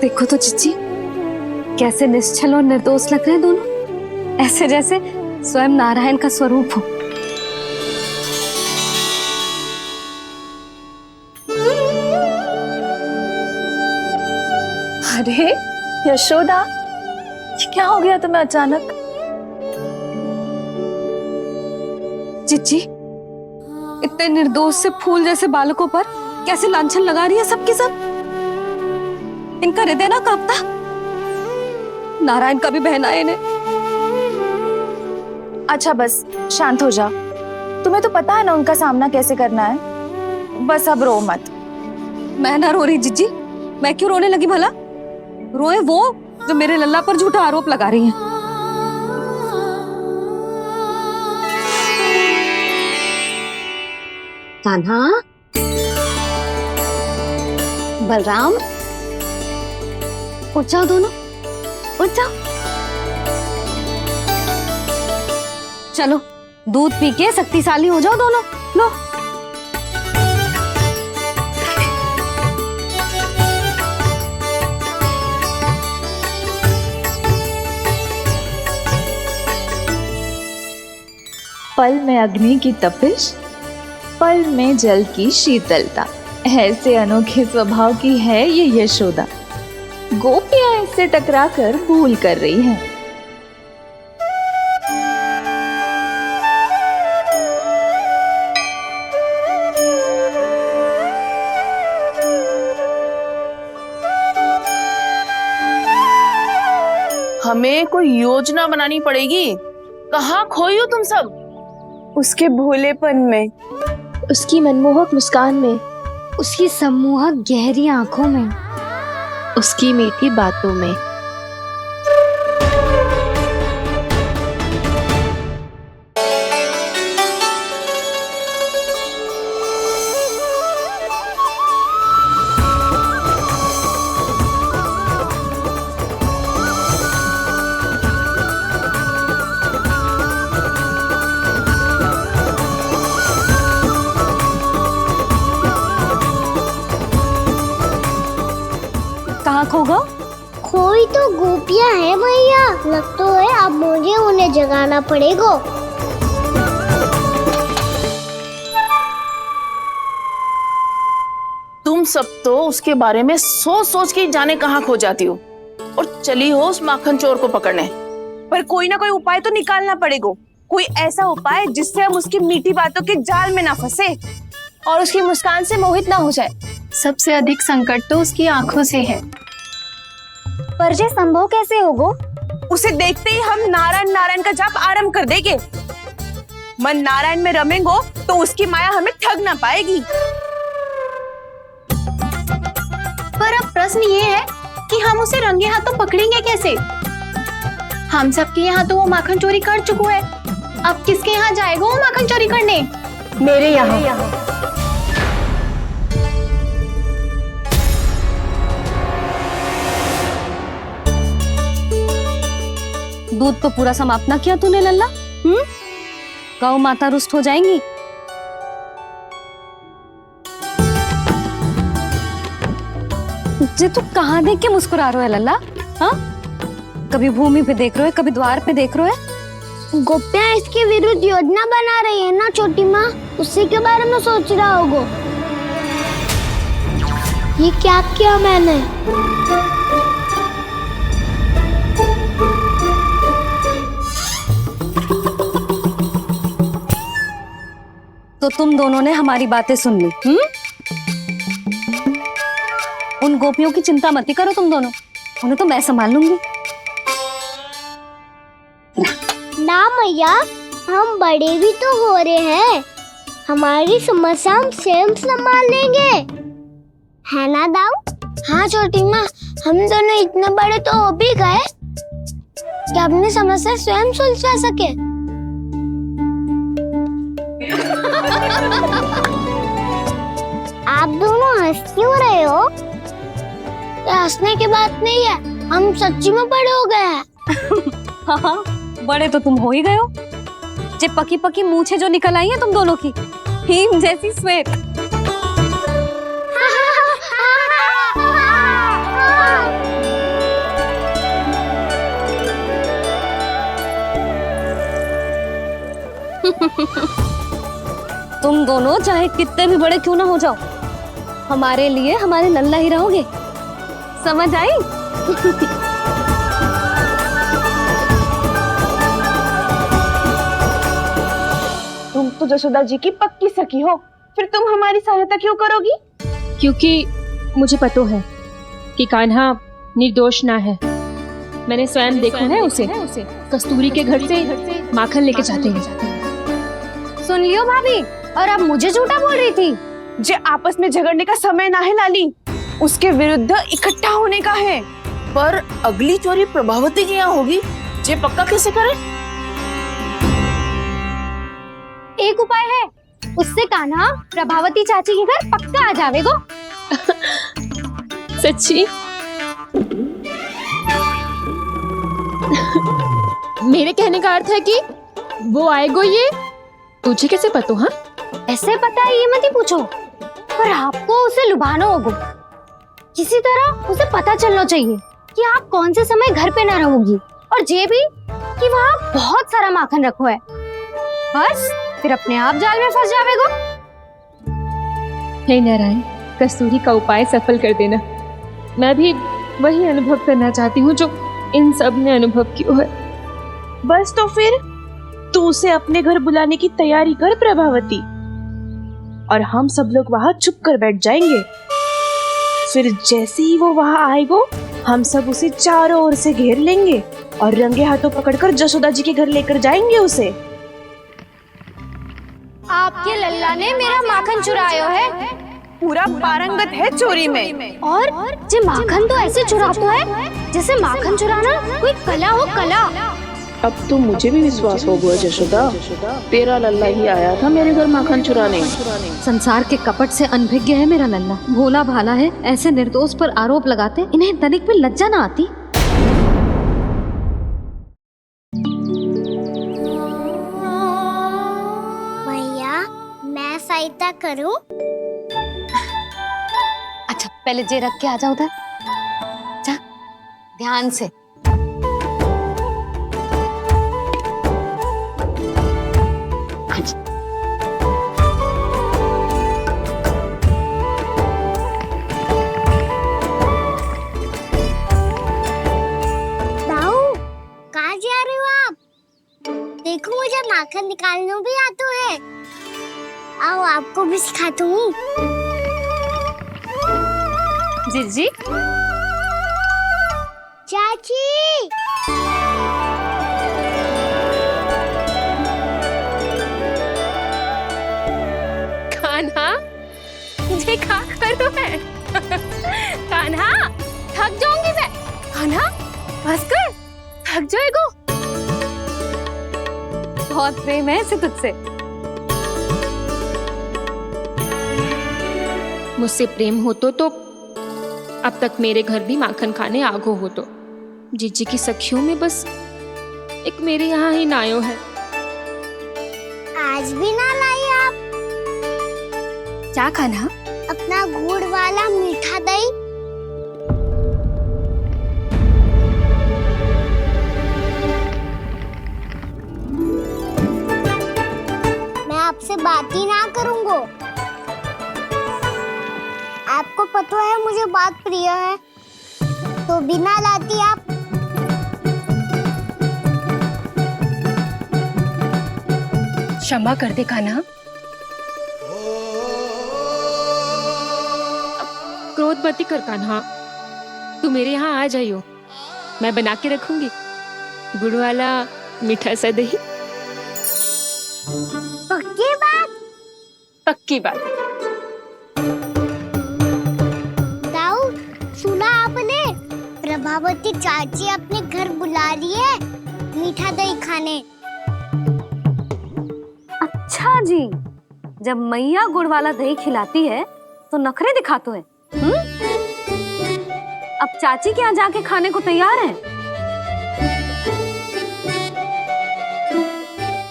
देखो तो चिच्ची, कैसे निश्चल और निर्दोष लग रहे हैं दोनों, ऐसे जैसे स्वयं नारायण का स्वरूप हो। अरे यशोदा, ये क्या हो गया तुम्हें अचानक? चिच्ची, इतने निर्दोष से फूल जैसे बालकों पर कैसे लांछन लगा रही है सबके सब। इनका हृदय ना कांपता? नारायण का भी बहना है इन्हें। अच्छा बस शांत हो जाओ, तुम्हें तो पता है ना उनका सामना कैसे करना है। बस अब रो मत। मैं ना रो रही जिज्जी, मैं क्यों रोने लगी भला? रोए वो जो मेरे लल्ला पर झूठा आरोप लगा रही हैं। कान्हा, बलराम, उठ जाओ दोनों, उठ जाओ। चलो दूध पी के शक्तिशाली हो जाओ दोनों। लो। पल में अग्नि की तपिश, पल में जल की शीतलता, ऐसे अनोखे स्वभाव की है ये यशोदा। गोपियां इससे टकराकर भूल कर रही हैं। हमें कोई योजना बनानी पड़ेगी। कहाँ खोई हो तुम सब? उसके भोलेपन में, उसकी मनमोहक मुस्कान में, उसकी सम्मोहक गहरी आंखों में, उसकी मीठी बातों में। कहाँ खो गो? खोई तो गोपियां है मैया, लगता है अब मुझे उन्हें जगाना पड़ेगा। तुम सब तो उसके बारे में सोच सोच के जाने कहाँ खो जाती हो और चली हो उस माखन चोर को पकड़ने। पर कोई ना कोई उपाय तो निकालना पड़ेगा। कोई ऐसा उपाय जिससे हम उसकी मीठी बातों के जाल में ना फंसे और उसकी मुस्कान से मोहित ना हो जाए। सबसे अधिक संकट तो उसकी आंखों से है। पर ये संभव कैसे होगो? उसे देखते ही हम नारायण नारायण का जाप आरंभ कर देंगे। मन नारायण में रमेंगो तो उसकी माया हमें ठग ना पाएगी। पर अब प्रश्न ये है कि हम उसे रंगे हाथों पकड़ेंगे कैसे? हम सबके यहाँ तो वो माखन चोरी कर चुका है। अब किसके यहाँ जाएगा वो माखन चोरी करने? मेरे यहाँ। दूध तो पूरा समाप्त ना किया तूने लल्ला। गौ माता रुष्ट हो जाएंगी। जे तू कहाँ देख के मुस्कुरा रहे हो लल्ला? हाँ, कभी भूमि पे देख रहे हो, कभी द्वार पे देख रहे हो। गोपियाँ इसके विरुद्ध योजना बना रही है ना छोटी माँ, उसी के बारे में सोच रहा होगा। ये क्या किया मैंने? तो तुम दोनों ने हमारी बातें सुन ली। उन गोपियों की चिंता मत करो तुम दोनों, उन्हें तो मैं संभाल लूंगी। ना मैया, हम बड़े भी तो हो रहे हैं, हमारी समस्या हम स्वयं संभाल लेंगे, है ना दाऊ? हाँ छोटी माँ, हम दोनों इतने बड़े तो हो भी गए कि अपनी समस्या स्वयं सुलझा सके। आप दोनों हंस क्यों रहे हो? ये हंसने की बात नहीं है, हम सच्ची में बड़े हो गए हैं। हाँ, बड़े तो तुम हो ही गए हो। जे पकी पकी मूछें जो निकल आई हैं तुम दोनों की, हिम जैसी श्वेत। तुम दोनों चाहे कितने भी बड़े क्यों ना हो जाओ, हमारे लिए हमारे लल्ला ही रहोगे, समझ आई? तुम तो जशोदा जी की पक्की सखी हो, फिर तुम हमारी सहायता क्यों करोगी? क्योंकि मुझे पता है कि कान्हा निर्दोष ना है। मैंने स्वयं देखा है उसे कस्तूरी के घर से माखन लेके जाते हैं। सुन लियो भाभी, और अब मुझे झूठा बोल रही थी। जे आपस में झगड़ने का समय ना है लाली, उसके विरुद्ध इकट्ठा होने का है। पर अगली चोरी प्रभावती की यहाँ होगी, जे पक्का कैसे करे? एक उपाय है, उससे कान्हा प्रभावती चाची के घर पक्का आ जावेगो। सच्ची? मेरे कहने का अर्थ है कि वो आएगो, ये तुझे कैसे पता? हाँ, ऐसे पता है ये मत ही पूछो, पर आपको उसे लुभाना होगा। किसी तरह उसे पता चलना चाहिए कि आप कौन से समय घर पे ना रहोगी, और ये भी कि वहाँ बहुत सारा माखन रखो है। बस फिर अपने आप जाल में फंस जावेगो। हे नारायण, कस्तूरी का उपाय सफल कर देना। मैं भी वही अनुभव करना चाहती हूँ जो इन सब ने अनुभव किया है। बस तो फिर तू उसे अपने घर बुलाने की तैयारी कर प्रभावती, और हम सब लोग वहाँ चुप कर बैठ जाएंगे। फिर जैसे ही वो वहाँ आएगो, हम सब उसे चारों ओर से घेर लेंगे और रंगे हाथों पकड़कर जशोदा जी के घर लेकर जाएंगे उसे। आपके लल्ला ने मेरा माखन चुरायो है, पूरा पारंगत है चोरी में। और जे माखन तो ऐसे चुराता है जैसे माखन चुराना कोई कला हो, कला। अब तो मुझे भी विश्वास हो गया जशोदा, तेरा लल्ला ही आया था मेरे घर माखन चुराने। संसार के कपट से अनभिज्ञ है मेरा लल्ला, भोला भाला है। ऐसे निर्दोष पर आरोप लगाते इन्हें तनिक भी लज्जा ना आती। भैया, मैं सहायता करूं? अच्छा, पहले जे रख के आ जाओ उधर, जा ध्यान से। देखो, मुझे माखन निकालना भी आता है। आओ, आपको भी सिखाता हूँ। जीजी, चाची, कान्हा, मुझे क्या करो है? कान्हा, थक जाऊंगी मैं। कान्हा, बस कर, थक जाएगो। बहुत प्रेम है इसे तुझसे। मुझसे प्रेम होतो तो अब तक मेरे घर भी माखन खाने आगो होतो। जीजी की सखियों में बस एक मेरे यहाँ ही नायो है। आज भी ना लाई आप? क्या खाना? अपना गुड़ वाला मीठा दही। से बात ही ना करूँगा। आपको पता है मुझे बात प्रिय है, तो बिना लाती आप क्षमा कर दे कान्हा। क्रोध मत कर कान्हा, तू मेरे यहाँ आ जाइयो, मैं बना के रखूंगी गुड़ वाला मीठा सा दही। पक्की बात? पक्की बात। दाऊ, सुना आपने? प्रभावती चाची अपने घर बुला रही है मीठा दही खाने। अच्छा जी, जब मैया गुड़ वाला दही खिलाती है तो नखरे दिखाते हैं। अब चाची के यहाँ जाके खाने को तैयार हैं।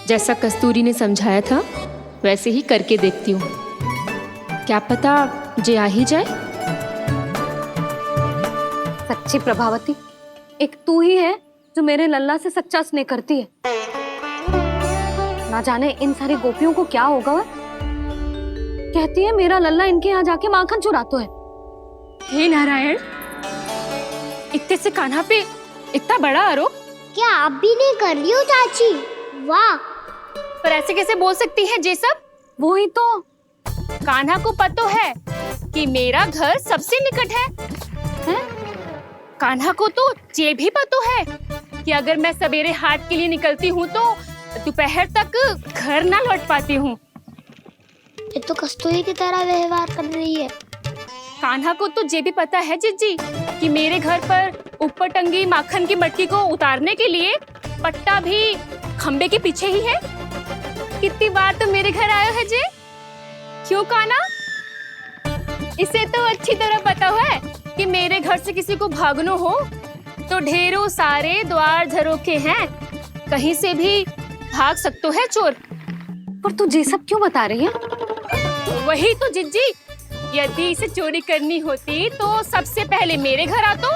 जैसा कस्तूरी ने समझाया था वैसे ही करके देखती हूँ, क्या पता जे आ ही जाए। सच्ची प्रभावती, एक तू ही है जो मेरे लल्ला से सच्चा स्नेह करती है। ना जाने इन सारी गोपियों को क्या होगा। वह कहती है मेरा लल्ला इनके यहाँ जाके माखन चुराता है। हे नारायण, इतने से कान्हा पे इतना बड़ा आरोप। क्या आप भी नहीं कर रही हो चाची? वाह, पर ऐसे कैसे बोल सकती है जे सब? वही तो, कान्हा को पता है कि मेरा घर सबसे निकट है, हैं? कान्हा को तो ये भी पता है कि अगर मैं सवेरे हाट के लिए निकलती हूँ तो दोपहर तक घर ना लौट पाती हूँ। ये तो कस्तूरी की तरह व्यवहार कर रही है। कान्हा को तो ये भी पता है जीजी कि मेरे घर पर ऊपर टंगी माखन की मटकी को उतारने के लिए पट्टा भी खंबे के पीछे ही है। कितनी बार तो मेरे घर आया है जी। क्यों कान्हा? इसे तो अच्छी तरह पता है कि मेरे घर से किसी को भागना हो तो ढेरों सारे द्वार झरोखे हैं, कहीं से भी भाग सकते है चोर। पर तू ये सब क्यों बता रही है? वही तो जिज्जी, यदि इसे चोरी करनी होती तो सबसे पहले मेरे घर आतो।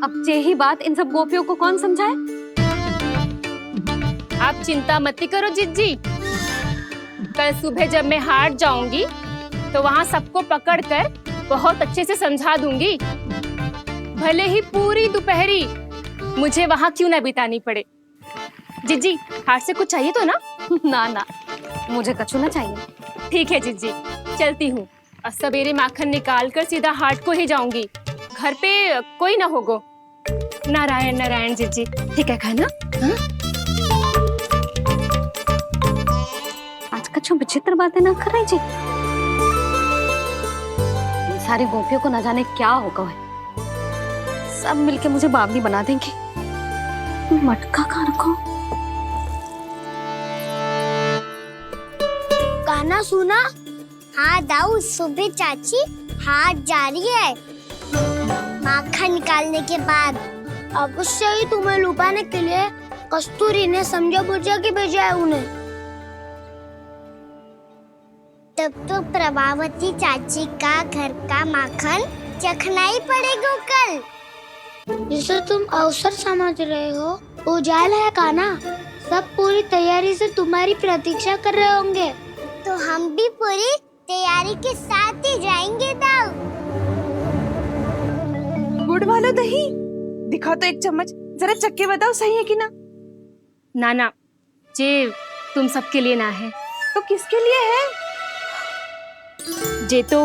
अब यही बात इन सब गोपियों को कौन समझाए? आप चिंता मत करो जिज्जी, कल सुबह जब मैं हाट जाऊंगी तो वहाँ सबको पकड़कर बहुत अच्छे से समझा दूंगी, भले ही पूरी दोपहरी मुझे वहाँ क्यों ना बितानी पड़े। जिज्जी, हाट से कुछ चाहिए तो ना? ना ना, मुझे कछु ना चाहिए। ठीक है जिज्जी, चलती हूँ। और सवेरे माखन निकाल कर सीधा हाट को ही जाऊंगी, घर पे कोई ना होगो। नारायण नारायण जिज्जी, ठीक है खाना? हाँ? आज कछु विचित्र बातें ना कर रही जी। सारी गोपियों को न जाने क्या होगा है। सब मिलके मुझे बावली बना देंगे। मटका कहाँ रखो? गाना सुना? हाँ दाऊ, सुबह चाची हाट जा रही है माखन निकालने के बाद। अवश्य ही तुम्हें लुभाने के लिए कस्तूरी ने समझा बुझा के भेजा है उन्हें। तब तो प्रभावती चाची का घर का माखन चखना ही पड़ेगा कल। जिसे तुम अवसर समझ रहे हो उजाला है कान्हा, सब पूरी तैयारी से तुम्हारी प्रतीक्षा कर रहे होंगे। तो हम भी पूरी तैयारी के साथ ही जाएंगे दाऊ। गुड़ वाला दही दिखाओ तो एक चम्मच, जरा चक्के बताओ सही है कि ना? ना ना, जे तुम सबके लिए ना है। तो किसके लिए है? जे तो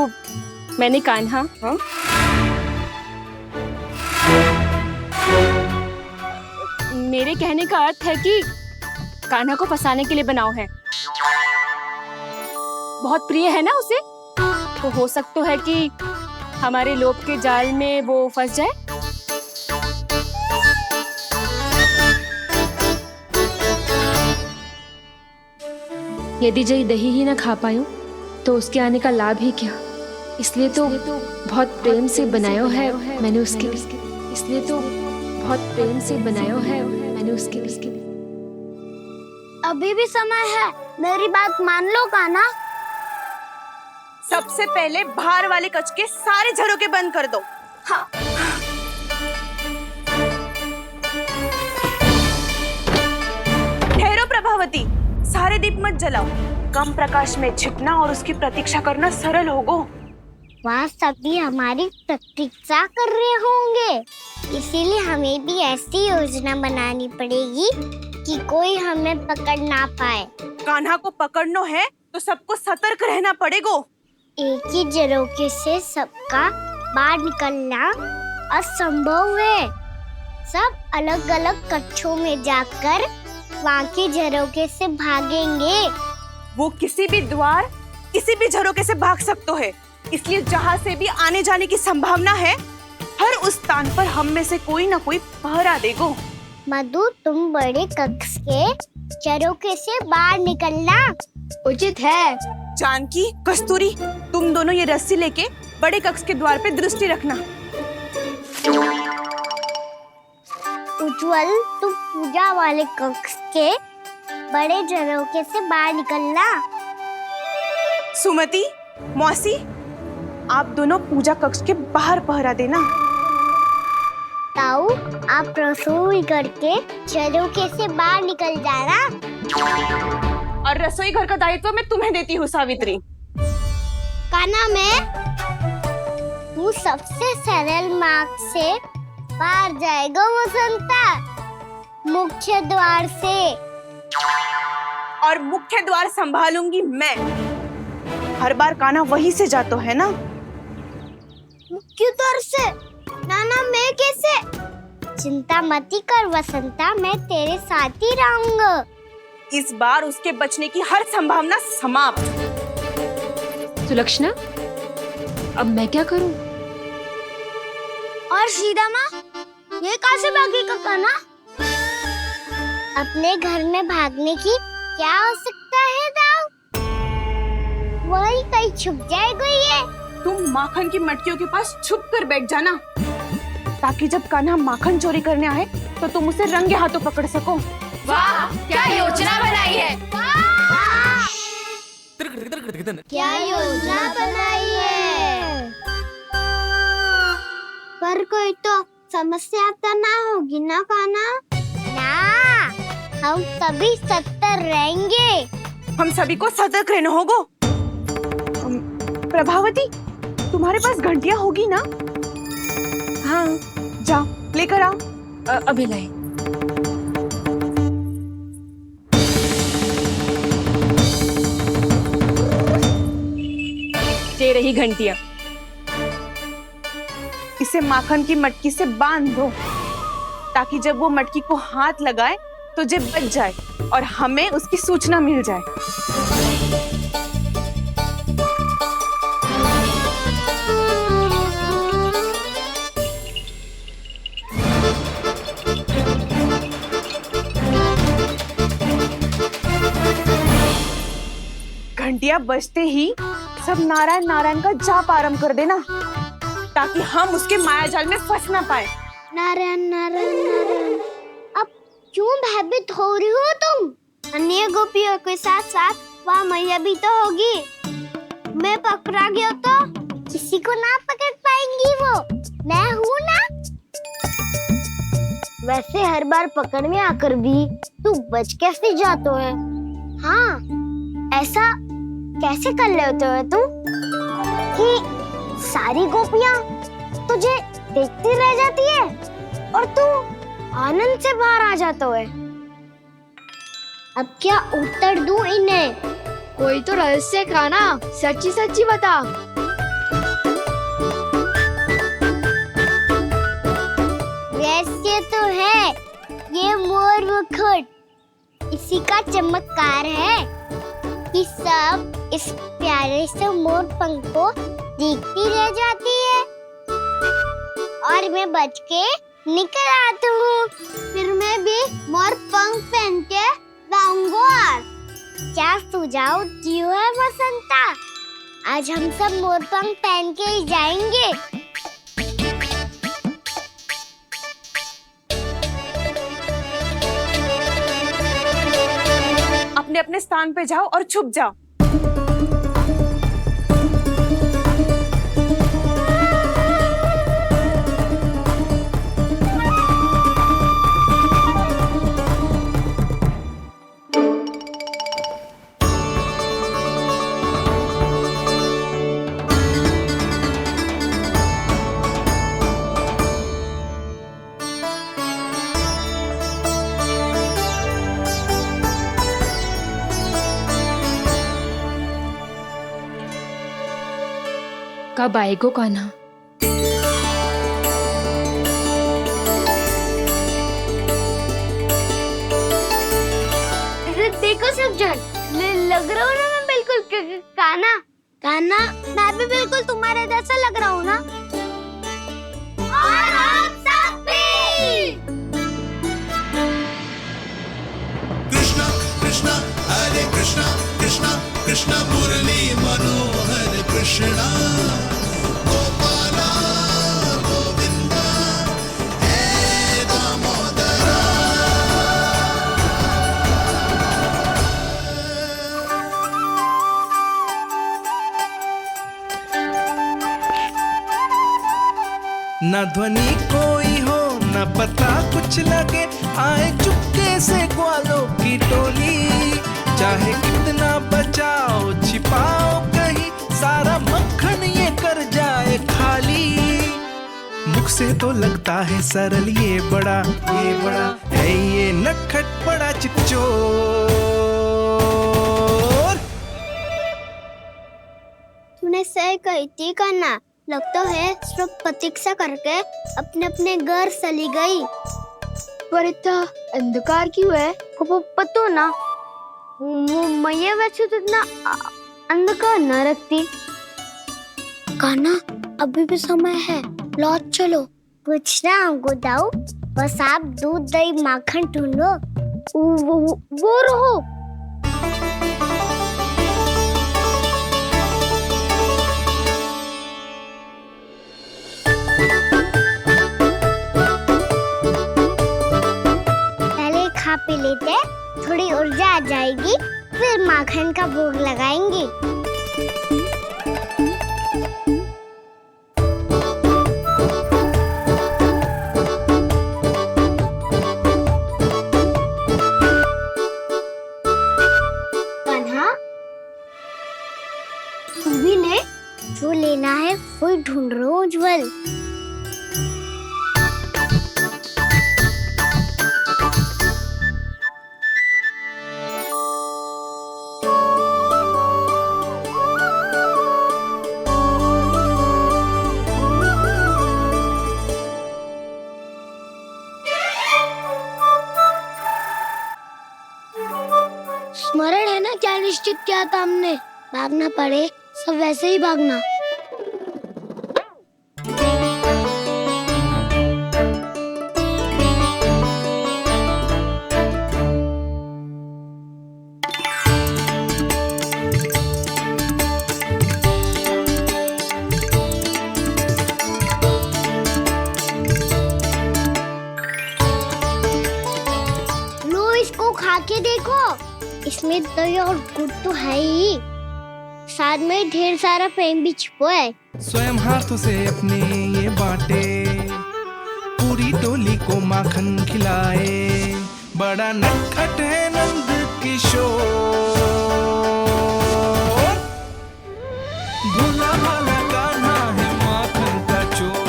मैंने कान्हा, हाँ? मेरे कहने का अर्थ है कि कान्हा को फंसाने के लिए बनाओ है। बहुत प्रिय है ना उसे, तो हो सकता है कि हमारे लोभ के जाल में वो फंस जाए। यदि जय दही ही ना खा पायूं तो उसके आने का लाभ ही क्या। इसलिए तो बहुत प्रेम से बनाया है मैंने उसके लिए। इसलिए तो बहुत प्रेम से बनाया है मैंने उसके लिए। अभी भी समय है, मेरी बात मान लो कान्हा। सबसे पहले बाहर वाले कच के सारे झरोके बंद कर दो। हाँ। ठहरो प्रभावती, सारे दीप मत जलाओ। कम प्रकाश में छिपना और उसकी प्रतीक्षा करना सरल होगो। वहाँ सभी हमारी प्रतीक्षा कर रहे होंगे, इसीलिए हमें भी ऐसी योजना बनानी पड़ेगी कि कोई हमें पकड़ ना पाए। कान्हा को पकड़ना है तो सबको सतर्क रहना पड़ेगा। एक ही झरोखे से सबका बाहर निकलना असंभव है। सब अलग अलग कक्षों में जाकर वहाँ के झरोखे से भागेंगे। वो किसी भी द्वार, किसी भी झरोखे से भाग सकते है, इसलिए जहाँ से भी आने जाने की संभावना है, हर उस स्थान पर हम में से कोई ना कोई पहरा देगो। मधु, तुम बड़े कक्ष के झरोखे से बाहर निकलना उचित है। जानकी, कस्तूरी, तुम दोनों ये रस्सी लेके बड़े कक्ष के द्वार पे दृष्टि रखना। उज्जवल, तुम पूजा वाले कक्ष के बड़े झरोखे से बाहर निकलना। सुमति, मौसी, आप दोनों पूजा कक्ष के बाहर पहरा देना। ताऊ, आप रसोई करके झरोखे से बाहर निकल जाना। और रसोई घर का दायित्व मैं तुम्हें देती हूँ सावित्री। कान्हा, मैं तू सबसे सरल मार्ग से बाहर जाएगा वसंता, मुख्य द्वार से। और मुख्य द्वार संभालूंगी मैं। हर बार कान्हा वहीं से जाता है ना। मुख्य द्वार से? नाना, मैं कैसे? चिंता मत कर वसंता, मैं तेरे साथ ही रहूंगा। इस बार उसके बचने की हर संभावना समाप्त। सुलक्षणा, अब मैं क्या करूं? और सीधा माँ, ये कहाँ से भागेगा कान्हा? अपने घर में भागने की क्या हो सकता है दाऊ? वही कहीं छुप जाएगा ये। तुम माखन की मटकियों के पास छुप कर बैठ जाना, ताकि जब कान्हा माखन चोरी करने आए तो तुम उसे रंगे हाथों पकड़ सको। वाह, क्या योजना बनाई है। क्या योजना बनाई है? पर कोई तो समस्या तो ना होगी ना कान्हा? ना, हम सभी सतर्क रहेंगे। हम सभी को सतर्क रहना होगा। प्रभावती, तुम्हारे पास घंटियां होगी ना? हाँ, जाओ लेकर आओ। अभी लाई। ये रही घंटियां। इसे माखन की मटकी से बांध दो, ताकि जब वो मटकी को हाथ लगाए तो जे बच जाए और हमें उसकी सूचना मिल जाए। घंटियां बजते ही सब नारायण नारायण का जाप आरंभ कर देना, ताकि हम उसके मायाजाल में फंस ना पाए। नारायण नारायण नारायण। अब क्यों भयभीत हो रही हो तुम? अन्य गोपियों के साथ साथ वहाँ मैया भी तो होगी। मैं पकड़ा गया तो किसी को ना पकड़ पाएंगी वो, मैं हूँ ना। वैसे हर बार पकड़ में आकर भी तू बच कैसे जाता है? हाँ, ऐसा कैसे कर लेते हो तुम कि सारी गोपियाँ तुझे देखती रह जाती है और तू आनंद से बाहर आ जाता है? अब क्या उत्तर दूं इन्हें? कोई तो रहस्य कान्हा, सच्ची सच्ची बता। रहस्य तो है, ये मोर मुकुट इसी का चमत्कार है कि सब इस प्यारे से मोर पंख को देखती रह जाती है और मैं बच के निकल आता हूँ। फिर मैं भी मोर पंख पहन के गाऊंगा। क्या सुझाव दियो है वसंता? आज हम सब मोर पंख पहन के ही जाएंगे। अपने अपने स्थान पे जाओ और छुप जाओ। कब आएगो कान्हा? देखो सब जन, लग रहा हूँ ना मैं बिल्कुल कान्हा। कान्हा, मैं भी बिल्कुल तुम्हारे जैसा लग रहा हूँ ना? और हम सब भी। कृष्णा कृष्णा हरे कृष्णा कृष्णा कृष्णा मुरली मनोहर कृष्णा गोपाला गोविंदा हे दामोदरा। न ध्वनि कोई हो न पता कुछ लगे, आए चुपके से ग्वालों की टोली। चाहे कितना बचाओ छिपाओ कहीं, सारा मक्खन ये कर जाए खाली। मुख से तो लगता है सरल ये बड़ा है ये नटखट बड़ा चिच्चोर। तूने सही कही थी कान्हा, लगता है सिर्फ प्रतीक्षा करके अपने अपने घर चली गई। पर इतना अंधकार क्यों है? वो पतो ना, मैं वैसे तो इतना अंधकार न रखती। कान्हा, अभी भी समय है, लौट चलो। कुछ ना हमको दाऊ, बस आप दूध दही माखन ढूंढो। वो रहो। खा पी लेते, थोड़ी ऊर्जा आ जाएगी, फिर माखन का भोग लगाएंगे। कान्हा, तू भी ले, जो लेना है वो ढूंढ रहा हूँ उज्जवल। स्मरण है ना क्या निश्चित किया था हमने? भागना पड़े सब वैसे ही भागना। लो इसको खा के देखो, इसमें दही और गुड़ तो है ही, साथ में ढेर सारा प्रेम भी छिपा है। स्वयं हाथों से अपने ये बांटे, पूरी टोली को माखन खिलाए। बड़ा नटखट है नंद किशोर, भोला भाला कान्हा है माखन का चोर।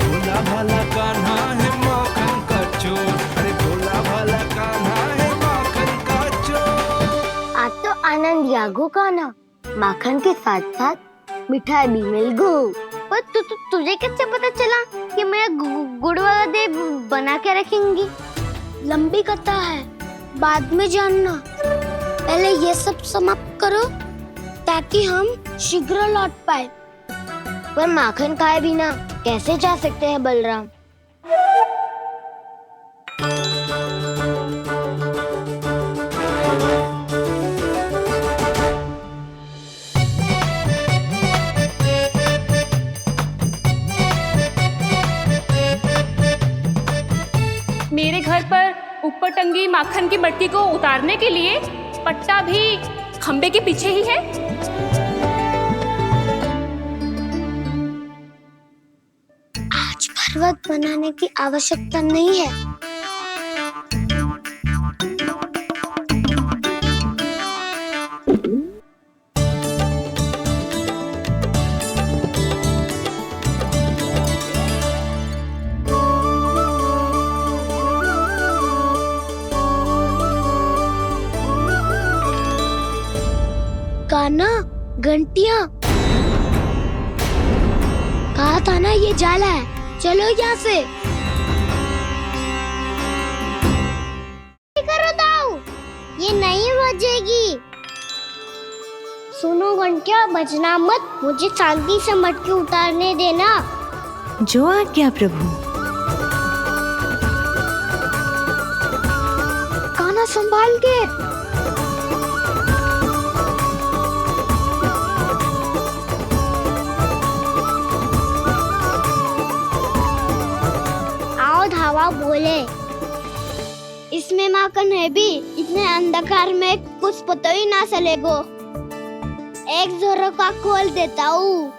भोला भाला कान्हा है माखन का चोर। अरे भोला भाला कान्हा है माखन का चोर। आज तो आनंद यागो कान्हा, माखन के साथ साथ मिठाई भी मिल गई। पर तुझे कैसे पता चला कि मैं गुड़ वाला देव बना के रखेंगी? लंबी कथा है, बाद में जानना। पहले ये सब समाप्त करो ताकि हम शीघ्र लौट पाए। पर माखन खाए बिना कैसे जा सकते हैं बलराम? मेरे घर पर ऊपर टंगी माखन की मटकी को उतारने के लिए पट्टा भी खंबे के पीछे ही है। आज पर्वत बनाने की आवश्यकता नहीं है। गाना, घंटियां, कहा था ना ये जाल है, चलो यहाँ से। करो दाऊ, ये नहीं बजेगी। सुनो घंटिया, बजना मत, मुझे शांति से मटकी उतारने देना। जो आज्ञा प्रभु। कान्हा संभाल के। आओ धावा बोले, इसमें माखन है भी, इतने अंधकार में कुछ पता ही ना चलेगो। एक जोरों का खोल देता हूँ।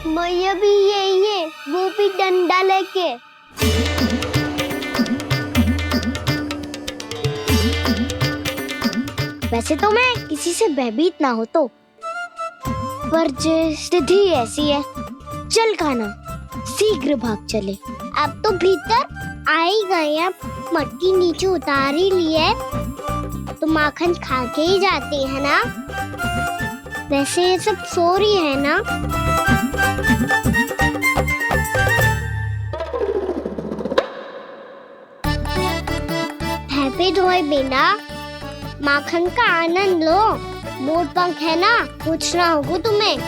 मैया भी यही है, वो भी डंडा लेके। वैसे तो मैं किसी से भयभीत ना हो तो, पर स्थिति ऐसी है। चल कान्हा, शीघ्र भाग चले। अब तो भीतर आ ही गए हैं, मटकी नीचे उतार ही लिए, तो माखन खा के ही जाते हैं ना। वैसे ये सब सो रही है ना। हैप्पी धोए बिना माखन का आनंद लो। मोर पंख है ना, पूछना होगा तुम्हें।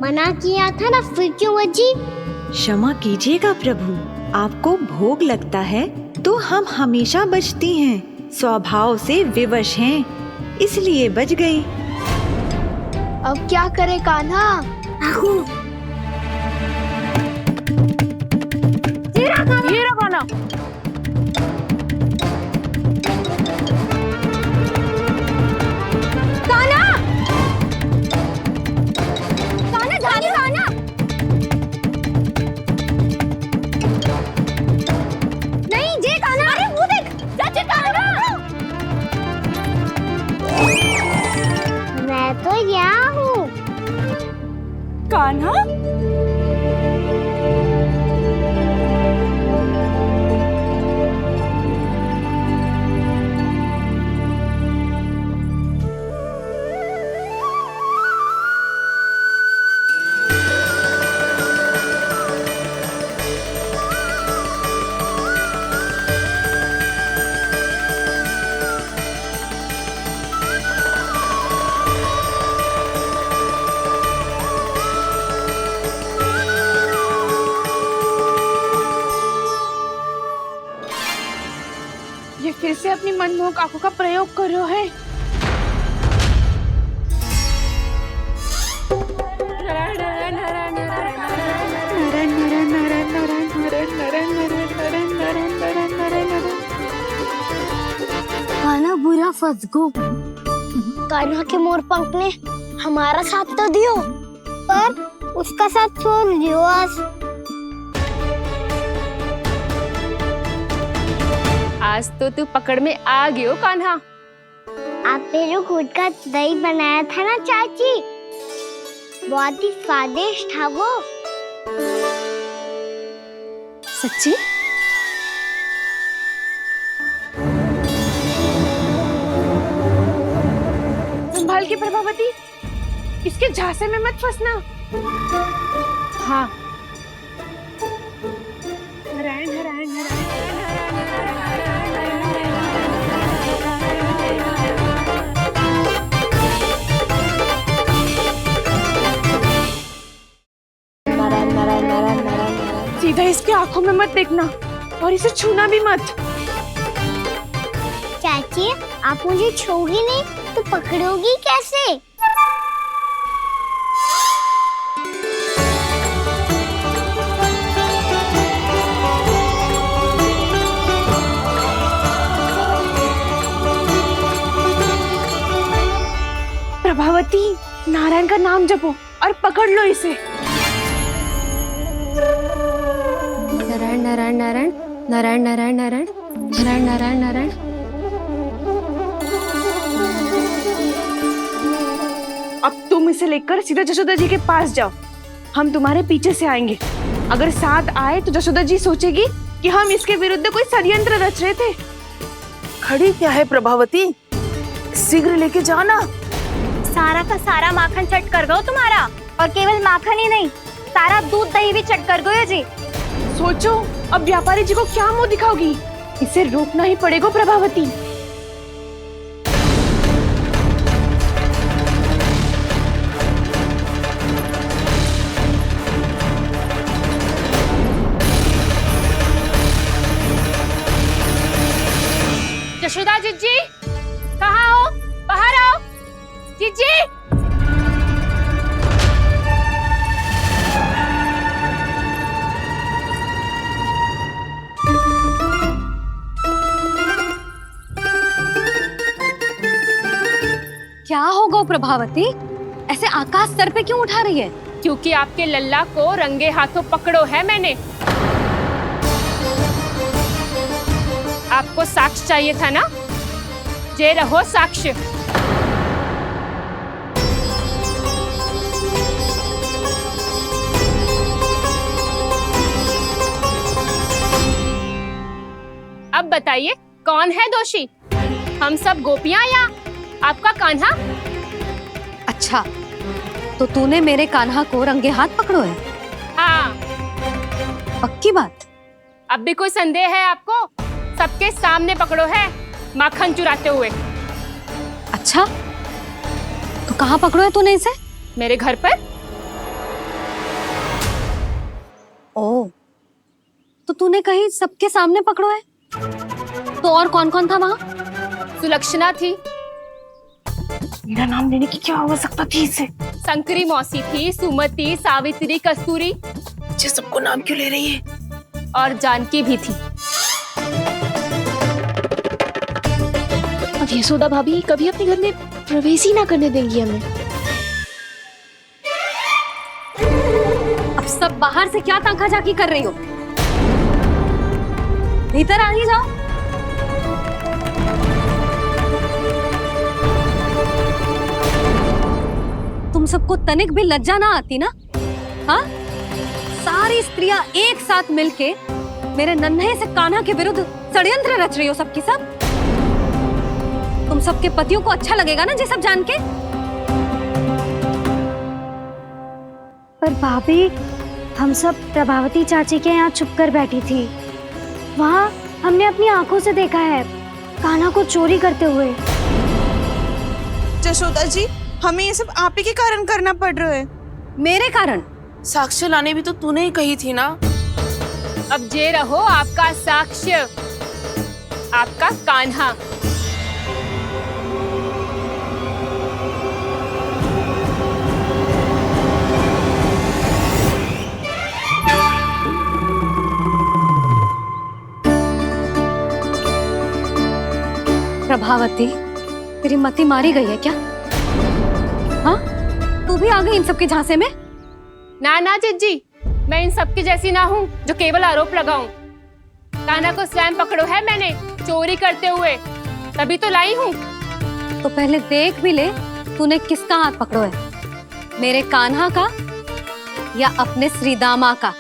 मना किया था ना, फिर क्यों बजी? क्षमा कीजिएगा प्रभु, आपको भोग लगता है तो हम हमेशा बजती हैं, स्वभाव से विवश हैं, इसलिए बज गई। अब क्या करे कान्हा? ये रहा कान्हा। मैं तो यहाँ हूँ। कान्हा, ये फिर से अपनी मनमोहक आंखों का प्रयोग कर रहे है। कान्हा बुरा फंस गो। कान्हा के मोर पंख ने हमारा साथ तो दियो, पर उसका साथ छोड़ दियो आज। आज तो तू पकड़ में आ गयो कान्हा। आपने जो खुद का दही बनाया था ना चाची, बहुत ही स्वादिष्ट था वो। सच्ची? संभाल के प्रभावती, इसके झांसे में मत फंसना। हाँ, नारायण नारायण नारायण। नारायण नारायण नारायण नारायण नारायण। सीधा इसके आंखों में मत देखना और इसे छूना भी मत। चाची, आप मुझे छोड़ोगी नहीं तो पकड़ोगी कैसे? प्रभावती, नारायण का नाम जपो और पकड़ लो इसे। नारायण नारायण नारायण नारायण नारायण नारायण नारायण नारायण नारायण। अब तुम इसे लेकर सीधा जशोदा जी के पास जाओ, हम तुम्हारे पीछे से आएंगे। अगर साथ आए तो जशोदा जी सोचेगी कि हम इसके विरुद्ध कोई षड्यंत्र रच रहे थे। खड़ी क्या है प्रभावती, शीघ्र लेके जाना। सारा का सारा माखन चट कर गयो तुम्हारा, और केवल माखन ही नहीं, सारा दूध दही भी चट कर गयो जी। सोचो अब व्यापारी जी को क्या मुंह दिखाओगी। इसे रोकना ही पड़ेगा प्रभावती। जशोदा जीजी, कहाँ हो? बाहर आओ जीजी। क्या होगा प्रभावती, ऐसे आकाश सर पे क्यों उठा रही है? क्योंकि आपके लल्ला को रंगे हाथों पकड़ो है मैंने। आपको साक्ष्य चाहिए था ना, जे रहो साक्ष्य। अब बताइए कौन है दोषी, हम सब गोपियां या आपका कान्हा? अच्छा, तो तूने मेरे कान्हा को रंगे हाथ पकड़ो है? हाँ। पक्की बात? अब भी कोई संदेह है आपको? सबके सामने पकड़ो है माखन चुराते हुए। अच्छा, तो कहाँ पकड़ो है तूने इसे? मेरे घर पर। ओ, तो तूने कहीं सबके सामने पकड़ो है? तो और कौन कौन था वहाँ? सुलक्षणा थी। मेरा नाम लेने की क्या आवश्यकता थी इसे? संकरी मौसी थी, सुमति, सावित्री, कस्तूरी। ये सबको नाम क्यों ले रही है? और जानकी भी थी। अब यशोदा भाभी कभी अपने घर में प्रवेश ही ना करने देंगी हमें। अब सब बाहर से क्या ताका झाकी कर रही हो? भीतर आ ही जाओ। तुम सबको तनिक भी लज्जा ना आती ना? हाँ, सारी स्त्रियां एक साथ मिलके मेरे नन्हे से कान्हा के विरुद्ध षड्यंत्र रच रही हो सबकी सब। तुम सबके पतियों को अच्छा लगेगा ना ये सब जान के? पर भाभी, हम सब प्रभावती चाची के यहाँ छुप कर बैठी थी। वहाँ हमने अपनी आंखों से देखा है कान्हा को चोरी करते हुए। जशोदा जी, हमें ये सब आप ही के कारण करना पड़ रहा है। मेरे कारण? साक्ष्य लाने भी तो तूने ही कही थी ना। अब जे रहो आपका साक्ष्य, आपका कान्हा। प्रभावती, तेरी मति मारी गई है क्या? हाँ, तू भी आ गई इन सबके झांसे में? ना ना जिज्जी, मैं इन सबकी जैसी ना हूँ जो केवल आरोप लगाऊं। कान्हा को स्वयं पकड़ो है मैंने चोरी करते हुए, तभी तो लाई हूँ। तो पहले देख भी ले तूने किसका हाथ पकड़ो है, मेरे कान्हा का या अपने श्रीदामा का?